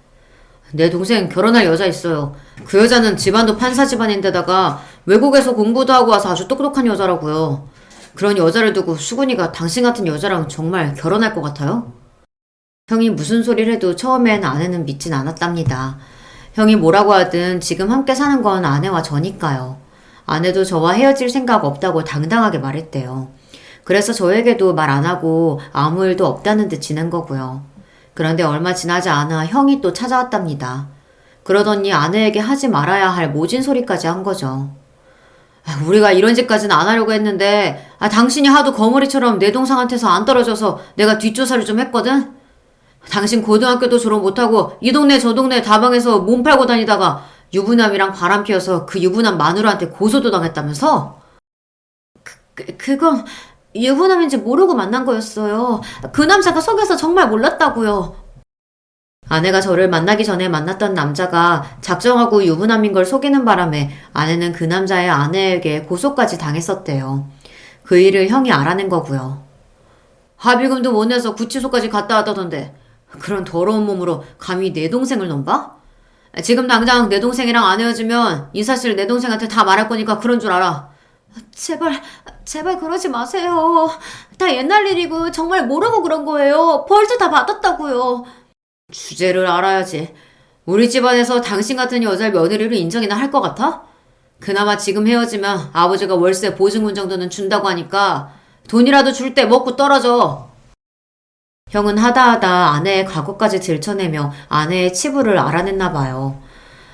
내 동생 결혼할 여자 있어요. 그 여자는 집안도 판사 집안인데다가 외국에서 공부도 하고 와서 아주 똑똑한 여자라고요. 그런 여자를 두고 수근이가 당신 같은 여자랑 정말 결혼할 것 같아요? 형이 무슨 소리를 해도 처음엔 아내는 믿진 않았답니다. 형이 뭐라고 하든 지금 함께 사는 건 아내와 저니까요. 아내도 저와 헤어질 생각 없다고 당당하게 말했대요. 그래서 저에게도 말 안 하고 아무 일도 없다는 듯 지낸 거고요. 그런데 얼마 지나지 않아 형이 또 찾아왔답니다. 그러더니 아내에게 하지 말아야 할 모진 소리까지 한 거죠. 우리가 이런 짓까지는 안 하려고 했는데 당신이 하도 거머리처럼 내 동생한테서 안 떨어져서 내가 뒷조사를 좀 했거든? 당신 고등학교도 졸업 못하고 이 동네 저 동네 다방에서 몸 팔고 다니다가 유부남이랑 바람 피워서 그 유부남 마누라한테 고소도 당했다면서? 그건 유부남인지 모르고 만난 거였어요. 그 남자가 속여서 정말 몰랐다고요. 아내가 저를 만나기 전에 만났던 남자가 작정하고 유부남인 걸 속이는 바람에 아내는 그 남자의 아내에게 고소까지 당했었대요. 그 일을 형이 알아낸 거고요. 합의금도 못 내서 구치소까지 갔다 왔다던데 그런 더러운 몸으로 감히 내 동생을 넘봐? 지금 당장 내 동생이랑 안 헤어지면 이 사실 내 동생한테 다 말할 거니까 그런 줄 알아. 제발 그러지 마세요. 다 옛날 일이고 정말 모르고 그런 거예요. 벌써 다 받았다고요. 주제를 알아야지. 우리 집안에서 당신 같은 여자를 며느리로 인정이나 할 것 같아? 그나마 지금 헤어지면 아버지가 월세 보증금 정도는 준다고 하니까 돈이라도 줄 때 먹고 떨어져. 형은 하다하다 아내의 과거까지 들춰내며 아내의 치부를 알아냈나 봐요.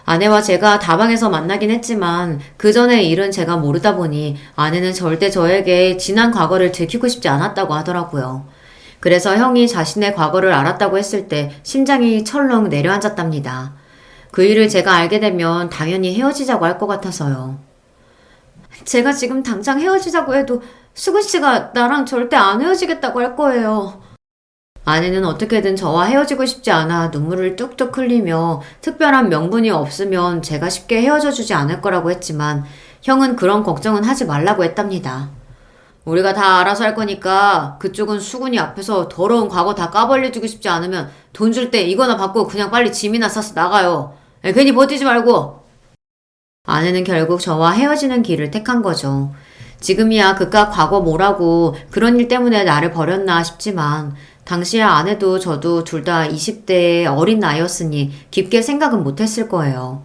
아내와 제가 다방에서 만나긴 했지만 그 전의 일은 제가 모르다 보니 아내는 절대 저에게 지난 과거를 들키고 싶지 않았다고 하더라고요. 그래서 형이 자신의 과거를 알았다고 했을 때 심장이 철렁 내려앉았답니다. 그 일을 제가 알게 되면 당연히 헤어지자고 할 것 같아서요. 제가 지금 당장 헤어지자고 해도 수근 씨가 나랑 절대 안 헤어지겠다고 할 거예요. 아내는 어떻게든 저와 헤어지고 싶지 않아 눈물을 뚝뚝 흘리며 특별한 명분이 없으면 제가 쉽게 헤어져 주지 않을 거라고 했지만 형은 그런 걱정은 하지 말라고 했답니다. 우리가 다 알아서 할 거니까 그쪽은 수근이 앞에서 더러운 과거 다 까발려주고 싶지 않으면 돈 줄 때 이거나 받고 그냥 빨리 짐이나 싸서 나가요. 괜히 버티지 말고. 아내는 결국 저와 헤어지는 길을 택한 거죠. 지금이야 그깟 과거 뭐라고 그런 일 때문에 나를 버렸나 싶지만 당시에 아내도 저도 둘 다 20대의 어린 나이였으니 깊게 생각은 못했을 거예요.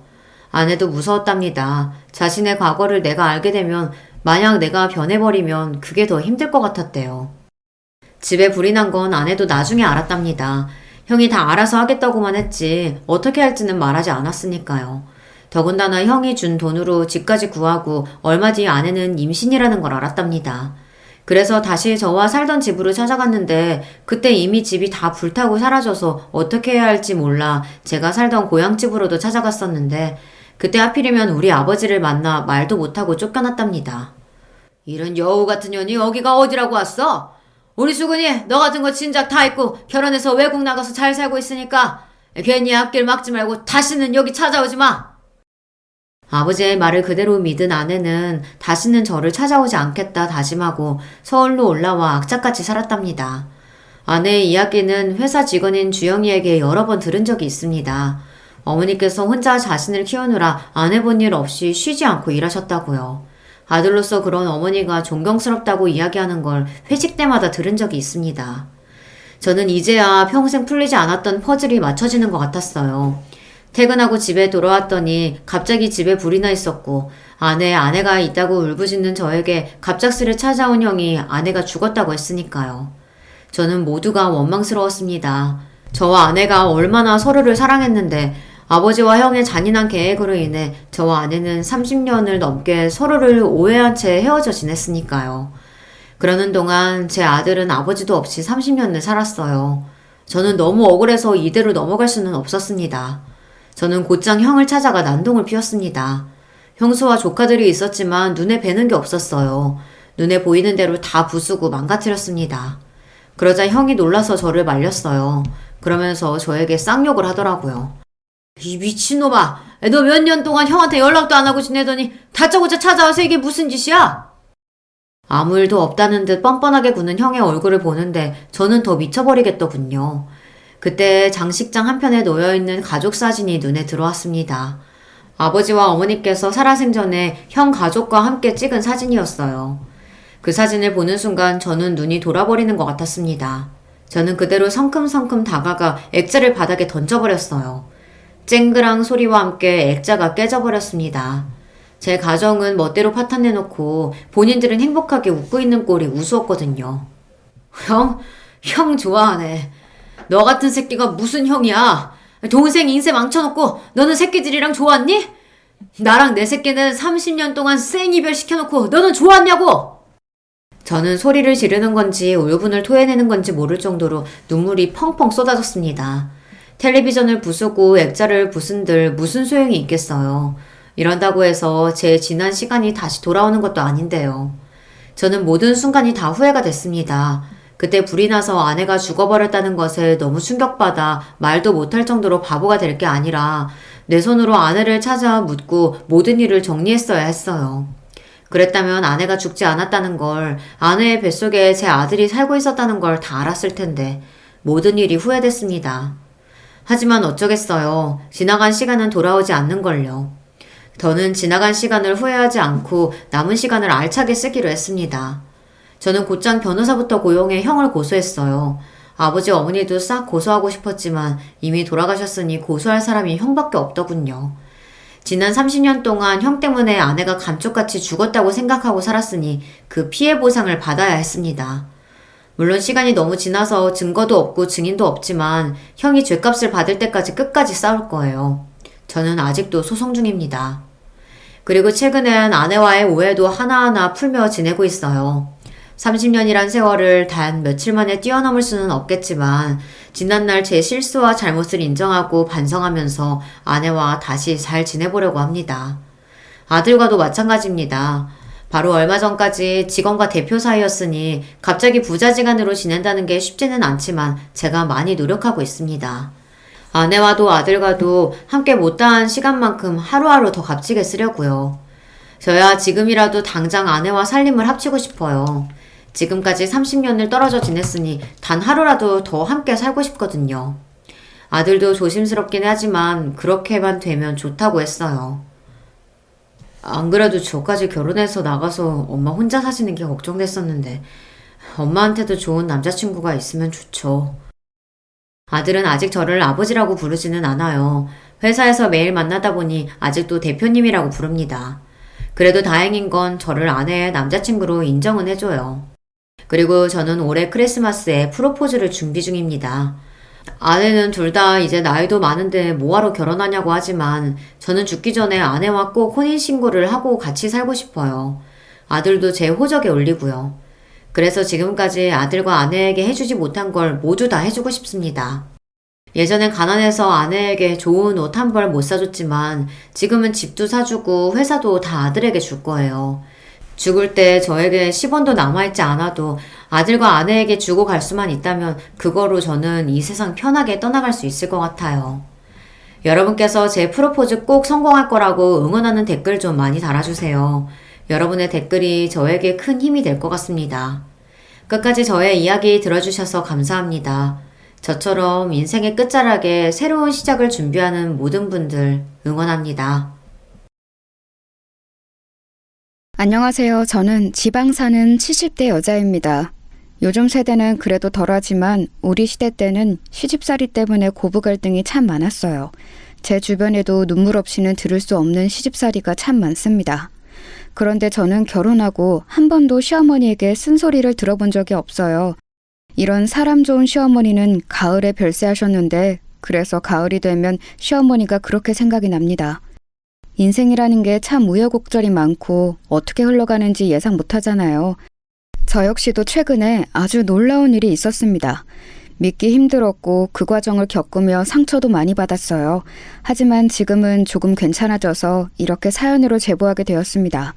아내도 무서웠답니다. 자신의 과거를 내가 알게 되면 만약 내가 변해버리면 그게 더 힘들 것 같았대요. 집에 불이 난 건 아내도 나중에 알았답니다. 형이 다 알아서 하겠다고만 했지 어떻게 할지는 말하지 않았으니까요. 더군다나 형이 준 돈으로 집까지 구하고 얼마 뒤 아내는 임신이라는 걸 알았답니다. 그래서 다시 저와 살던 집으로 찾아갔는데 그때 이미 집이 다 불타고 사라져서 어떻게 해야 할지 몰라 제가 살던 고향집으로도 찾아갔었는데 그때 하필이면 우리 아버지를 만나 말도 못하고 쫓겨났답니다. 이런 여우 같은 년이 여기가 어디라고 왔어? 우리 수근이 너 같은 거 진작 다 있고 결혼해서 외국 나가서 잘 살고 있으니까 괜히 앞길 막지 말고 다시는 여기 찾아오지 마. 아버지의 말을 그대로 믿은 아내는 다시는 저를 찾아오지 않겠다 다짐하고 서울로 올라와 악착같이 살았답니다. 아내의 이야기는 회사 직원인 주영이에게 여러 번 들은 적이 있습니다. 어머니께서 혼자 자신을 키우느라 안 해본 일 없이 쉬지 않고 일하셨다고요. 아들로서 그런 어머니가 존경스럽다고 이야기하는 걸 회식 때마다 들은 적이 있습니다. 저는 이제야 평생 풀리지 않았던 퍼즐이 맞춰지는 것 같았어요. 퇴근하고 집에 돌아왔더니 갑자기 집에 불이 나 있었고 아내가 있다고 울부짖는 저에게 갑작스레 찾아온 형이 아내가 죽었다고 했으니까요. 저는 모두가 원망스러웠습니다. 저와 아내가 얼마나 서로를 사랑했는데 아버지와 형의 잔인한 계획으로 인해 저와 아내는 30년을 넘게 서로를 오해한 채 헤어져 지냈으니까요. 그러는 동안 제 아들은 아버지도 없이 30년을 살았어요. 저는 너무 억울해서 이대로 넘어갈 수는 없었습니다. 저는 곧장 형을 찾아가 난동을 피웠습니다. 형수와 조카들이 있었지만 눈에 뵈는 게 없었어요. 눈에 보이는 대로 다 부수고 망가뜨렸습니다. 그러자 형이 놀라서 저를 말렸어요. 그러면서 저에게 쌍욕을 하더라고요. 이 미친놈아! 너 몇 년 동안 형한테 연락도 안 하고 지내더니 다짜고짜 찾아와서 이게 무슨 짓이야? 아무 일도 없다는 듯 뻔뻔하게 구는 형의 얼굴을 보는데 저는 더 미쳐버리겠더군요. 그때 장식장 한편에 놓여있는 가족 사진이 눈에 들어왔습니다. 아버지와 어머니께서 살아생전에 형 가족과 함께 찍은 사진이었어요. 그 사진을 보는 순간 저는 눈이 돌아버리는 것 같았습니다. 저는 그대로 성큼성큼 다가가 액자를 바닥에 던져버렸어요. 쨍그랑 소리와 함께 액자가 깨져버렸습니다. 제 가정은 멋대로 파탄내놓고 본인들은 행복하게 웃고 있는 꼴이 우스웠거든요. 형 좋아하네. 너 같은 새끼가 무슨 형이야? 동생 인생 망쳐놓고 너는 새끼들이랑 좋았니? 나랑 내 새끼는 30년 동안 생이별 시켜놓고 너는 좋았냐고! 저는 소리를 지르는 건지 울분을 토해내는 건지 모를 정도로 눈물이 펑펑 쏟아졌습니다. 텔레비전을 부수고 액자를 부순들 무슨 소용이 있겠어요. 이런다고 해서 제 지난 시간이 다시 돌아오는 것도 아닌데요. 저는 모든 순간이 다 후회가 됐습니다. 그때 불이 나서 아내가 죽어버렸다는 것에 너무 충격받아 말도 못할 정도로 바보가 될 게 아니라 내 손으로 아내를 찾아 묻고 모든 일을 정리했어야 했어요. 그랬다면 아내가 죽지 않았다는 걸, 아내의 뱃속에 제 아들이 살고 있었다는 걸 다 알았을 텐데 모든 일이 후회됐습니다. 하지만 어쩌겠어요. 지나간 시간은 돌아오지 않는걸요. 저는 지나간 시간을 후회하지 않고 남은 시간을 알차게 쓰기로 했습니다. 저는 곧장 변호사부터 고용해 형을 고소했어요. 아버지 어머니도 싹 고소하고 싶었지만 이미 돌아가셨으니 고소할 사람이 형밖에 없더군요. 지난 30년 동안 형 때문에 아내가 감쪽같이 죽었다고 생각하고 살았으니 그 피해 보상을 받아야 했습니다. 물론 시간이 너무 지나서 증거도 없고 증인도 없지만 형이 죗값을 받을 때까지 끝까지 싸울 거예요. 저는 아직도 소송 중입니다. 그리고 최근엔 아내와의 오해도 하나하나 풀며 지내고 있어요. 30년이란 세월을 단 며칠 만에 뛰어넘을 수는 없겠지만 지난날 제 실수와 잘못을 인정하고 반성하면서 아내와 다시 잘 지내보려고 합니다. 아들과도 마찬가지입니다. 바로 얼마 전까지 직원과 대표 사이였으니 갑자기 부자지간으로 지낸다는 게 쉽지는 않지만 제가 많이 노력하고 있습니다. 아내와도 아들과도 함께 못다한 시간만큼 하루하루 더 값지게 쓰려고요. 저야 지금이라도 당장 아내와 살림을 합치고 싶어요. 지금까지 30년을 떨어져 지냈으니 단 하루라도 더 함께 살고 싶거든요. 아들도 조심스럽긴 하지만 그렇게만 되면 좋다고 했어요. 안 그래도 저까지 결혼해서 나가서 엄마 혼자 사시는 게 걱정됐었는데 엄마한테도 좋은 남자친구가 있으면 좋죠. 아들은 아직 저를 아버지라고 부르지는 않아요. 회사에서 매일 만나다 보니 아직도 대표님이라고 부릅니다. 그래도 다행인 건 저를 아내의 남자친구로 인정은 해줘요. 그리고 저는 올해 크리스마스에 프로포즈를 준비 중입니다. 아내는 둘 다 이제 나이도 많은데 뭐하러 결혼하냐고 하지만 저는 죽기 전에 아내와 꼭 혼인신고를 하고 같이 살고 싶어요. 아들도 제 호적에 올리고요. 그래서 지금까지 아들과 아내에게 해주지 못한 걸 모두 다 해주고 싶습니다. 예전엔 가난해서 아내에게 좋은 옷 한 벌 못 사줬지만 지금은 집도 사주고 회사도 다 아들에게 줄 거예요. 죽을 때 저에게 10원도 남아있지 않아도 아들과 아내에게 주고 갈 수만 있다면 그거로 저는 이 세상 편하게 떠나갈 수 있을 것 같아요. 여러분께서 제 프로포즈 꼭 성공할 거라고 응원하는 댓글 좀 많이 달아주세요. 여러분의 댓글이 저에게 큰 힘이 될 것 같습니다. 끝까지 저의 이야기 들어주셔서 감사합니다. 저처럼 인생의 끝자락에 새로운 시작을 준비하는 모든 분들 응원합니다. 안녕하세요. 저는 지방 사는 70대 여자입니다. 요즘 세대는 그래도 덜하지만 우리 시대 때는 시집살이 때문에 고부 갈등이 참 많았어요. 제 주변에도 눈물 없이는 들을 수 없는 시집살이가 참 많습니다. 그런데 저는 결혼하고 한 번도 시어머니에게 쓴소리를 들어본 적이 없어요. 이런 사람 좋은 시어머니는 가을에 별세하셨는데 그래서 가을이 되면 시어머니가 그렇게 생각이 납니다. 인생이라는 게 참 우여곡절이 많고 어떻게 흘러가는지 예상 못하잖아요. 저 역시도 최근에 아주 놀라운 일이 있었습니다. 믿기 힘들었고 그 과정을 겪으며 상처도 많이 받았어요. 하지만 지금은 조금 괜찮아져서 이렇게 사연으로 제보하게 되었습니다.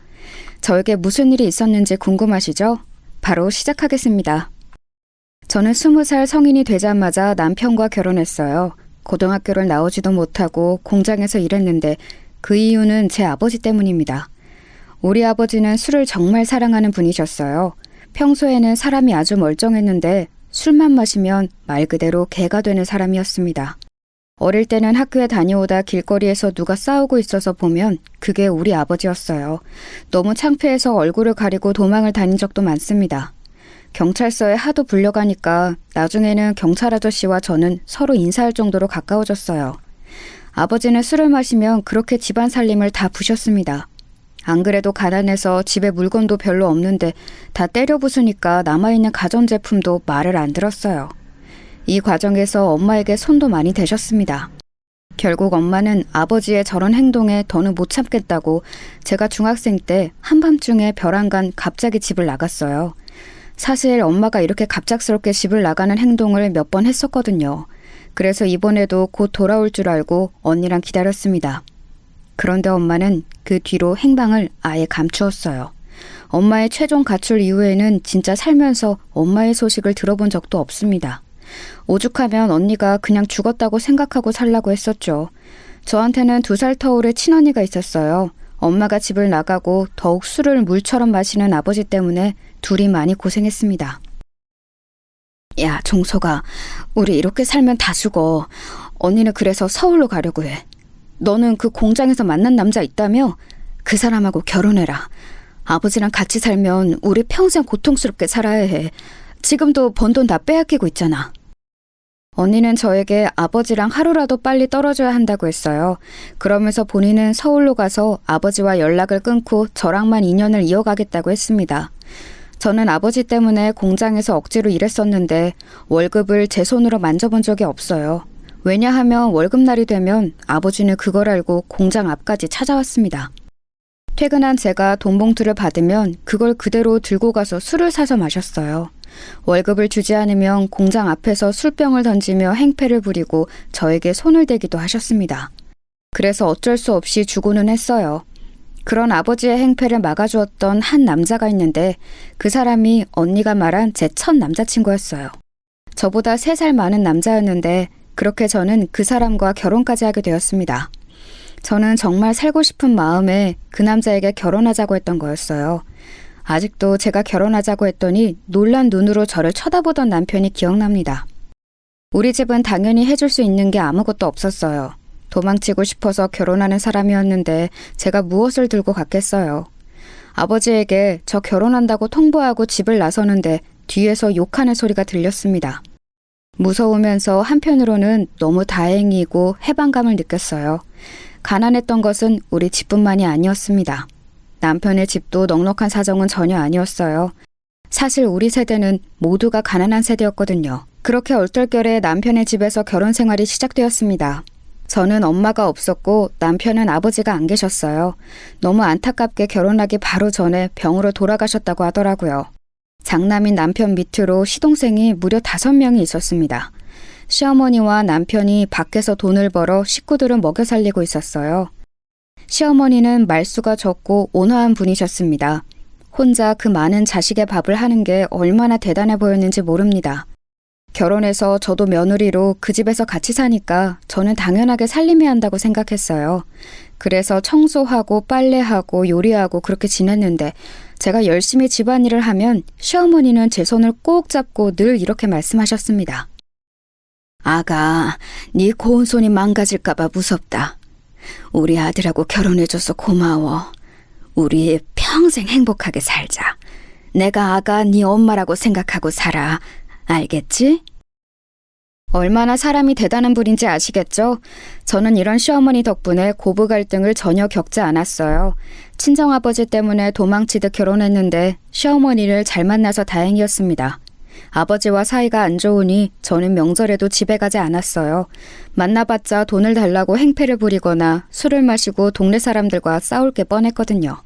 저에게 무슨 일이 있었는지 궁금하시죠? 바로 시작하겠습니다. 저는 20살 성인이 되자마자 남편과 결혼했어요. 고등학교를 나오지도 못하고 공장에서 일했는데 그 이유는 제 아버지 때문입니다. 우리 아버지는 술을 정말 사랑하는 분이셨어요. 평소에는 사람이 아주 멀쩡했는데 술만 마시면 말 그대로 개가 되는 사람이었습니다. 어릴 때는 학교에 다녀오다 길거리에서 누가 싸우고 있어서 보면 그게 우리 아버지였어요. 너무 창피해서 얼굴을 가리고 도망을 다닌 적도 많습니다. 경찰서에 하도 불려가니까 나중에는 경찰 아저씨와 저는 서로 인사할 정도로 가까워졌어요. 아버지는 술을 마시면 그렇게 집안 살림을 다 부셨습니다. 안 그래도 가난해서 집에 물건도 별로 없는데 다 때려 부수니까 남아있는 가전제품도 말을 안 들었어요. 이 과정에서 엄마에게 손도 많이 대셨습니다. 결국 엄마는 아버지의 저런 행동에 더는 못 참겠다고 제가 중학생 때 한밤중에 벼랑간 갑자기 집을 나갔어요. 사실 엄마가 이렇게 갑작스럽게 집을 나가는 행동을 몇 번 했었거든요. 그래서 이번에도 곧 돌아올 줄 알고 언니랑 기다렸습니다. 그런데 엄마는 그 뒤로 행방을 아예 감추었어요. 엄마의 최종 가출 이후에는 진짜 살면서 엄마의 소식을 들어본 적도 없습니다. 오죽하면 언니가 그냥 죽었다고 생각하고 살라고 했었죠. 저한테는 2살 터울의 친언니가 있었어요. 엄마가 집을 나가고 더욱 술을 물처럼 마시는 아버지 때문에 둘이 많이 고생했습니다. 야, 종석아, 우리 이렇게 살면 다 죽어. 언니는 그래서 서울로 가려고 해. 너는 그 공장에서 만난 남자 있다며? 그 사람하고 결혼해라. 아버지랑 같이 살면 우리 평생 고통스럽게 살아야 해. 지금도 번 돈 다 빼앗기고 있잖아. 언니는 저에게 아버지랑 하루라도 빨리 떨어져야 한다고 했어요. 그러면서 본인은 서울로 가서 아버지와 연락을 끊고 저랑만 인연을 이어가겠다고 했습니다. 저는 아버지 때문에 공장에서 억지로 일했었는데 월급을 제 손으로 만져본 적이 없어요. 왜냐하면 월급날이 되면 아버지는 그걸 알고 공장 앞까지 찾아왔습니다. 퇴근한 제가 돈 봉투를 받으면 그걸 그대로 들고 가서 술을 사서 마셨어요. 월급을 주지 않으면 공장 앞에서 술병을 던지며 행패를 부리고 저에게 손을 대기도 하셨습니다. 그래서 어쩔 수 없이 주고는 했어요. 그런 아버지의 행패를 막아주었던 한 남자가 있는데 그 사람이 언니가 말한 제 첫 남자친구였어요. 저보다 3살 많은 남자였는데 그렇게 저는 그 사람과 결혼까지 하게 되었습니다. 저는 정말 살고 싶은 마음에 그 남자에게 결혼하자고 했던 거였어요. 아직도 제가 결혼하자고 했더니 놀란 눈으로 저를 쳐다보던 남편이 기억납니다. 우리 집은 당연히 해줄 수 있는 게 아무것도 없었어요. 도망치고 싶어서 결혼하는 사람이었는데 제가 무엇을 들고 갔겠어요. 아버지에게 저 결혼한다고 통보하고 집을 나서는데 뒤에서 욕하는 소리가 들렸습니다. 무서우면서 한편으로는 너무 다행이고 해방감을 느꼈어요. 가난했던 것은 우리 집뿐만이 아니었습니다. 남편의 집도 넉넉한 사정은 전혀 아니었어요. 사실 우리 세대는 모두가 가난한 세대였거든요. 그렇게 얼떨결에 남편의 집에서 결혼 생활이 시작되었습니다. 저는 엄마가 없었고 남편은 아버지가 안 계셨어요. 너무 안타깝게 결혼하기 바로 전에 병으로 돌아가셨다고 하더라고요. 장남인 남편 밑으로 시동생이 무려 5명이 있었습니다. 시어머니와 남편이 밖에서 돈을 벌어 식구들을 먹여 살리고 있었어요. 시어머니는 말수가 적고 온화한 분이셨습니다. 혼자 그 많은 자식의 밥을 하는 게 얼마나 대단해 보였는지 모릅니다. 결혼해서 저도 며느리로 그 집에서 같이 사니까 저는 당연하게 살림해야 한다고 생각했어요. 그래서 청소하고 빨래하고 요리하고 그렇게 지냈는데 제가 열심히 집안일을 하면 시어머니는 제 손을 꼭 잡고 늘 이렇게 말씀하셨습니다. 아가, 네 고운 손이 망가질까 봐 무섭다. 우리 아들하고 결혼해줘서 고마워. 우리 평생 행복하게 살자. 내가 아가 네 엄마라고 생각하고 살아. 알겠지? 얼마나 사람이 대단한 분인지 아시겠죠? 저는 이런 시어머니 덕분에 고부 갈등을 전혀 겪지 않았어요. 친정아버지 때문에 도망치듯 결혼했는데 시어머니를 잘 만나서 다행이었습니다. 아버지와 사이가 안 좋으니 저는 명절에도 집에 가지 않았어요. 만나봤자 돈을 달라고 행패를 부리거나 술을 마시고 동네 사람들과 싸울 게 뻔했거든요.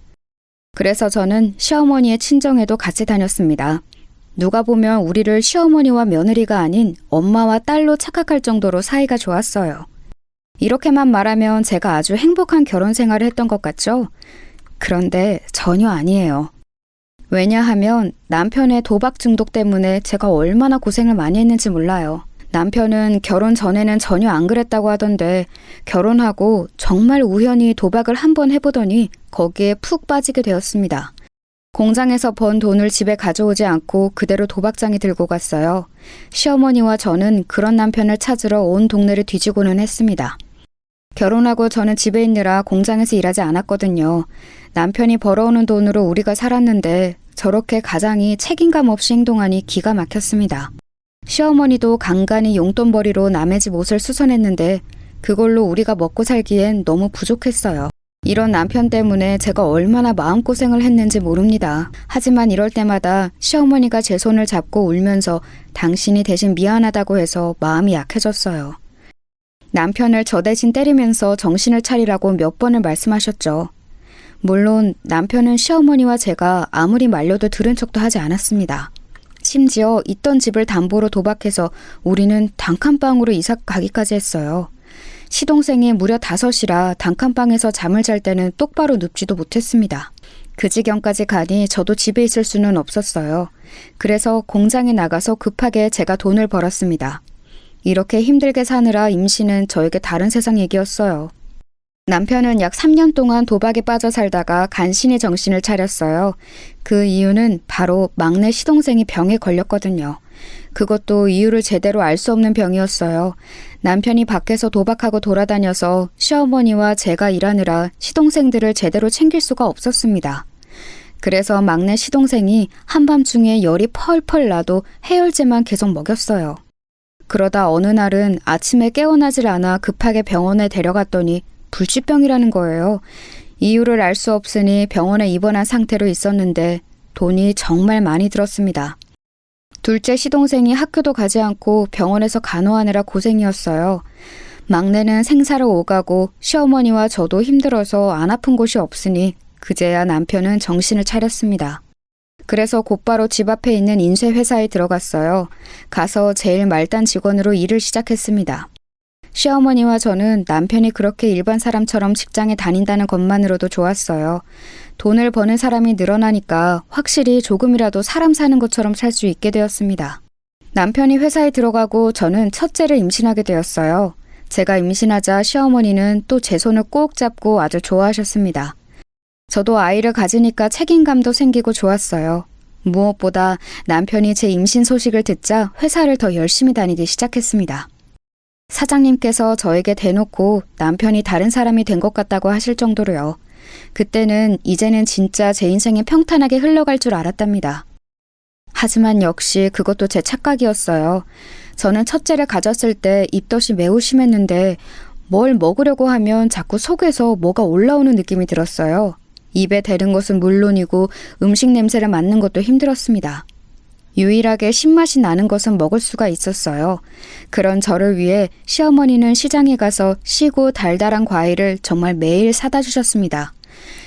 그래서 저는 시어머니의 친정에도 같이 다녔습니다. 누가 보면 우리를 시어머니와 며느리가 아닌 엄마와 딸로 착각할 정도로 사이가 좋았어요. 이렇게만 말하면 제가 아주 행복한 결혼 생활을 했던 것 같죠? 그런데 전혀 아니에요. 왜냐하면 남편의 도박 중독 때문에 제가 얼마나 고생을 많이 했는지 몰라요. 남편은 결혼 전에는 전혀 안 그랬다고 하던데 결혼하고 정말 우연히 도박을 한번 해보더니 거기에 푹 빠지게 되었습니다. 공장에서 번 돈을 집에 가져오지 않고 그대로 도박장에 들고 갔어요. 시어머니와 저는 그런 남편을 찾으러 온 동네를 뒤지고는 했습니다. 결혼하고 저는 집에 있느라 공장에서 일하지 않았거든요. 남편이 벌어오는 돈으로 우리가 살았는데 저렇게 가장이 책임감 없이 행동하니 기가 막혔습니다. 시어머니도 간간히 용돈벌이로 남의 집 옷을 수선했는데 그걸로 우리가 먹고 살기엔 너무 부족했어요. 이런 남편 때문에 제가 얼마나 마음고생을 했는지 모릅니다. 하지만 이럴 때마다 시어머니가 제 손을 잡고 울면서 당신이 대신 미안하다고 해서 마음이 약해졌어요. 남편을 저 대신 때리면서 정신을 차리라고 몇 번을 말씀하셨죠. 물론 남편은 시어머니와 제가 아무리 말려도 들은 척도 하지 않았습니다. 심지어 있던 집을 담보로 도박해서 우리는 단칸방으로 이사 가기까지 했어요. 시동생이 무려 5이라 단칸방에서 잠을 잘 때는 똑바로 눕지도 못했습니다. 그 지경까지 가니 저도 집에 있을 수는 없었어요. 그래서 공장에 나가서 급하게 제가 돈을 벌었습니다. 이렇게 힘들게 사느라 임신은 저에게 다른 세상 얘기였어요. 남편은 약 3년 동안 도박에 빠져 살다가 간신히 정신을 차렸어요. 그 이유는 바로 막내 시동생이 병에 걸렸거든요. 그것도 이유를 제대로 알 수 없는 병이었어요. 남편이 밖에서 도박하고 돌아다녀서 시어머니와 제가 일하느라 시동생들을 제대로 챙길 수가 없었습니다. 그래서 막내 시동생이 한밤중에 열이 펄펄 나도 해열제만 계속 먹였어요. 그러다 어느 날은 아침에 깨어나질 않아 급하게 병원에 데려갔더니 불치병이라는 거예요. 이유를 알 수 없으니 병원에 입원한 상태로 있었는데 돈이 정말 많이 들었습니다. 둘째 시동생이 학교도 가지 않고 병원에서 간호하느라 고생이었어요. 막내는 생사를 오가고 시어머니와 저도 힘들어서 안 아픈 곳이 없으니 그제야 남편은 정신을 차렸습니다. 그래서 곧바로 집 앞에 있는 인쇄회사에 들어갔어요. 가서 제일 말단 직원으로 일을 시작했습니다. 시어머니와 저는 남편이 그렇게 일반 사람처럼 직장에 다닌다는 것만으로도 좋았어요. 돈을 버는 사람이 늘어나니까 확실히 조금이라도 사람 사는 것처럼 살 수 있게 되었습니다. 남편이 회사에 들어가고 저는 첫째를 임신하게 되었어요. 제가 임신하자 시어머니는 또 제 손을 꼭 잡고 아주 좋아하셨습니다. 저도 아이를 가지니까 책임감도 생기고 좋았어요. 무엇보다 남편이 제 임신 소식을 듣자 회사를 더 열심히 다니기 시작했습니다. 사장님께서 저에게 대놓고 남편이 다른 사람이 된 것 같다고 하실 정도로요. 그때는 이제는 진짜 제 인생이 평탄하게 흘러갈 줄 알았답니다. 하지만 역시 그것도 제 착각이었어요. 저는 첫째를 가졌을 때 입덧이 매우 심했는데 뭘 먹으려고 하면 자꾸 속에서 뭐가 올라오는 느낌이 들었어요. 입에 대는 것은 물론이고 음식 냄새를 맡는 것도 힘들었습니다. 유일하게 신맛이 나는 것은 먹을 수가 있었어요. 그런 저를 위해 시어머니는 시장에 가서 시고 달달한 과일을 정말 매일 사다 주셨습니다.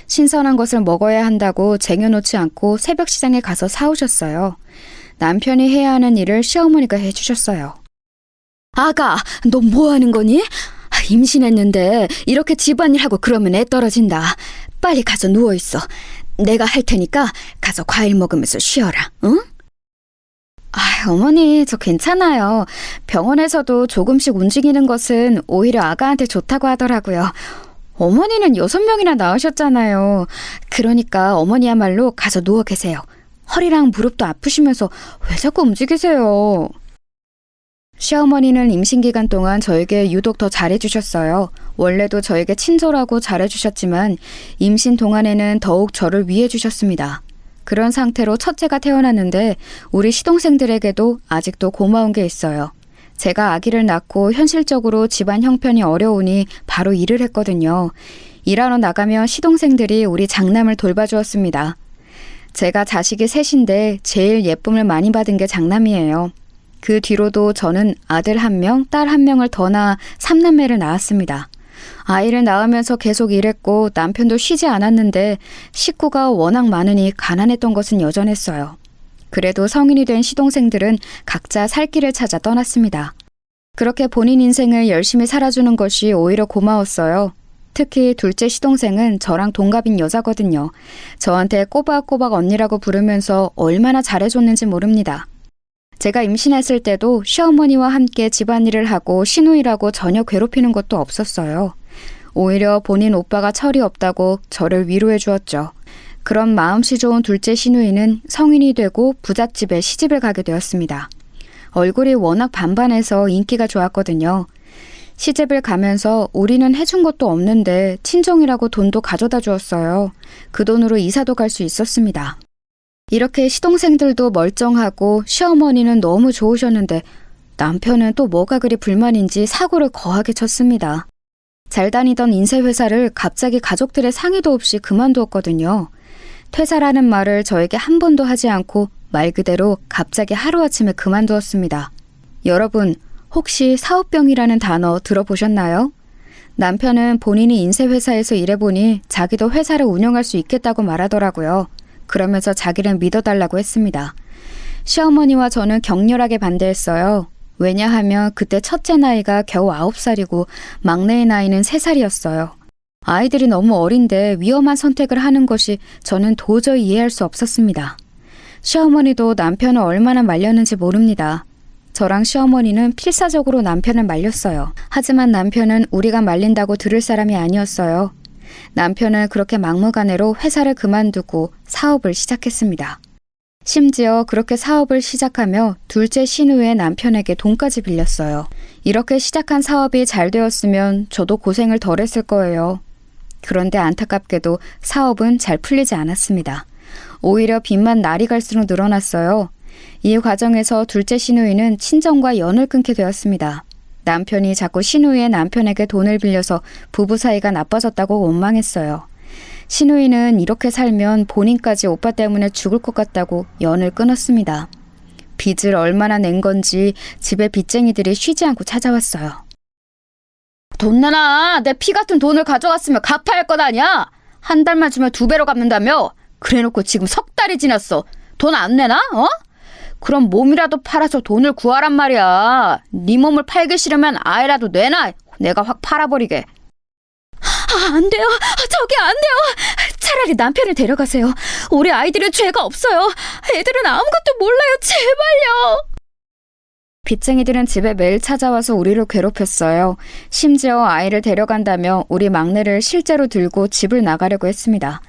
신선한 것을 먹어야 한다고 쟁여놓지 않고 새벽 시장에 가서 사오셨어요. 남편이 해야 하는 일을 시어머니가 해주셨어요. 아가, 너 뭐 하는 거니? 임신했는데 이렇게 집안일하고 그러면 애 떨어진다. 빨리 가서 누워있어. 내가 할 테니까 가서 과일 먹으면서 쉬어라, 응? 어머니, 저 괜찮아요. 병원에서도 조금씩 움직이는 것은 오히려 아가한테 좋다고 하더라고요. 어머니는 6명이나 낳으셨잖아요. 그러니까 어머니야말로 가서 누워 계세요. 허리랑 무릎도 아프시면서 왜 자꾸 움직이세요? 시어머니는 임신 기간 동안 저에게 유독 더 잘해주셨어요. 원래도 저에게 친절하고 잘해주셨지만 임신 동안에는 더욱 저를 위해주셨습니다. 그런 상태로 첫째가 태어났는데 우리 시동생들에게도 아직도 고마운 게 있어요. 제가 아기를 낳고 현실적으로 집안 형편이 어려우니 바로 일을 했거든요. 일하러 나가면 시동생들이 우리 장남을 돌봐주었습니다. 제가 자식이 셋인데 제일 예쁨을 많이 받은 게 장남이에요. 그 뒤로도 저는 아들 1명, 딸 1명을 더 낳아 3남매를 낳았습니다. 아이를 낳으면서 계속 일했고 남편도 쉬지 않았는데 식구가 워낙 많으니 가난했던 것은 여전했어요. 그래도 성인이 된 시동생들은 각자 살 길을 찾아 떠났습니다. 그렇게 본인 인생을 열심히 살아주는 것이 오히려 고마웠어요. 특히 둘째 시동생은 저랑 동갑인 여자거든요. 저한테 꼬박꼬박 언니라고 부르면서 얼마나 잘해줬는지 모릅니다. 제가 임신했을 때도 시어머니와 함께 집안일을 하고 시누이라고 전혀 괴롭히는 것도 없었어요. 오히려 본인 오빠가 철이 없다고 저를 위로해 주었죠. 그런 마음씨 좋은 둘째 시누이는 성인이 되고 부잣집에 시집을 가게 되었습니다. 얼굴이 워낙 반반해서 인기가 좋았거든요. 시집을 가면서 우리는 해준 것도 없는데 친정이라고 돈도 가져다 주었어요. 그 돈으로 이사도 갈 수 있었습니다. 이렇게 시동생들도 멀쩡하고 시어머니는 너무 좋으셨는데 남편은 또 뭐가 그리 불만인지 사고를 거하게 쳤습니다. 잘 다니던 인쇄회사를 갑자기 가족들의 상의도 없이 그만두었거든요. 퇴사라는 말을 저에게 한 번도 하지 않고 말 그대로 갑자기 하루아침에 그만두었습니다. 여러분, 혹시 사업병이라는 단어 들어보셨나요? 남편은 본인이 인쇄회사에서 일해보니 자기도 회사를 운영할 수 있겠다고 말하더라고요. 그러면서 자기를 믿어달라고 했습니다. 시어머니와 저는 격렬하게 반대했어요. 왜냐하면 그때 첫째 나이가 겨우 9살이고 막내의 나이는 3살이었어요. 아이들이 너무 어린데 위험한 선택을 하는 것이 저는 도저히 이해할 수 없었습니다. 시어머니도 남편을 얼마나 말렸는지 모릅니다. 저랑 시어머니는 필사적으로 남편을 말렸어요. 하지만 남편은 우리가 말린다고 들을 사람이 아니었어요. 남편은 그렇게 막무가내로 회사를 그만두고 사업을 시작했습니다. 심지어 그렇게 사업을 시작하며 둘째 신우의 남편에게 돈까지 빌렸어요. 이렇게 시작한 사업이 잘 되었으면 저도 고생을 덜 했을 거예요. 그런데 안타깝게도 사업은 잘 풀리지 않았습니다. 오히려 빚만 날이 갈수록 늘어났어요. 이 과정에서 둘째 시누이는 친정과 연을 끊게 되었습니다. 남편이 자꾸 시누이의 남편에게 돈을 빌려서 부부 사이가 나빠졌다고 원망했어요. 시누이는 이렇게 살면 본인까지 오빠 때문에 죽을 것 같다고 연을 끊었습니다. 빚을 얼마나 낸 건지 집에 빚쟁이들이 쉬지 않고 찾아왔어요. 돈 내놔! 내 피 같은 돈을 가져갔으면 갚아야 할 것 아니야! 한 달만 주면 2배로 갚는다며? 그래놓고 지금 3달이 지났어. 돈 안 내나? 어? 그럼 몸이라도 팔아서 돈을 구하란 말이야. 네 몸을 팔기 싫으면 아이라도 내놔. 내가 확 팔아버리게. 안 돼요. 저기 안 돼요. 차라리 남편을 데려가세요. 우리 아이들은 죄가 없어요. 애들은 아무것도 몰라요. 제발요. 빚쟁이들은 집에 매일 찾아와서 우리를 괴롭혔어요. 심지어 아이를 데려간다며 우리 막내를 실제로 들고 집을 나가려고 했습니다.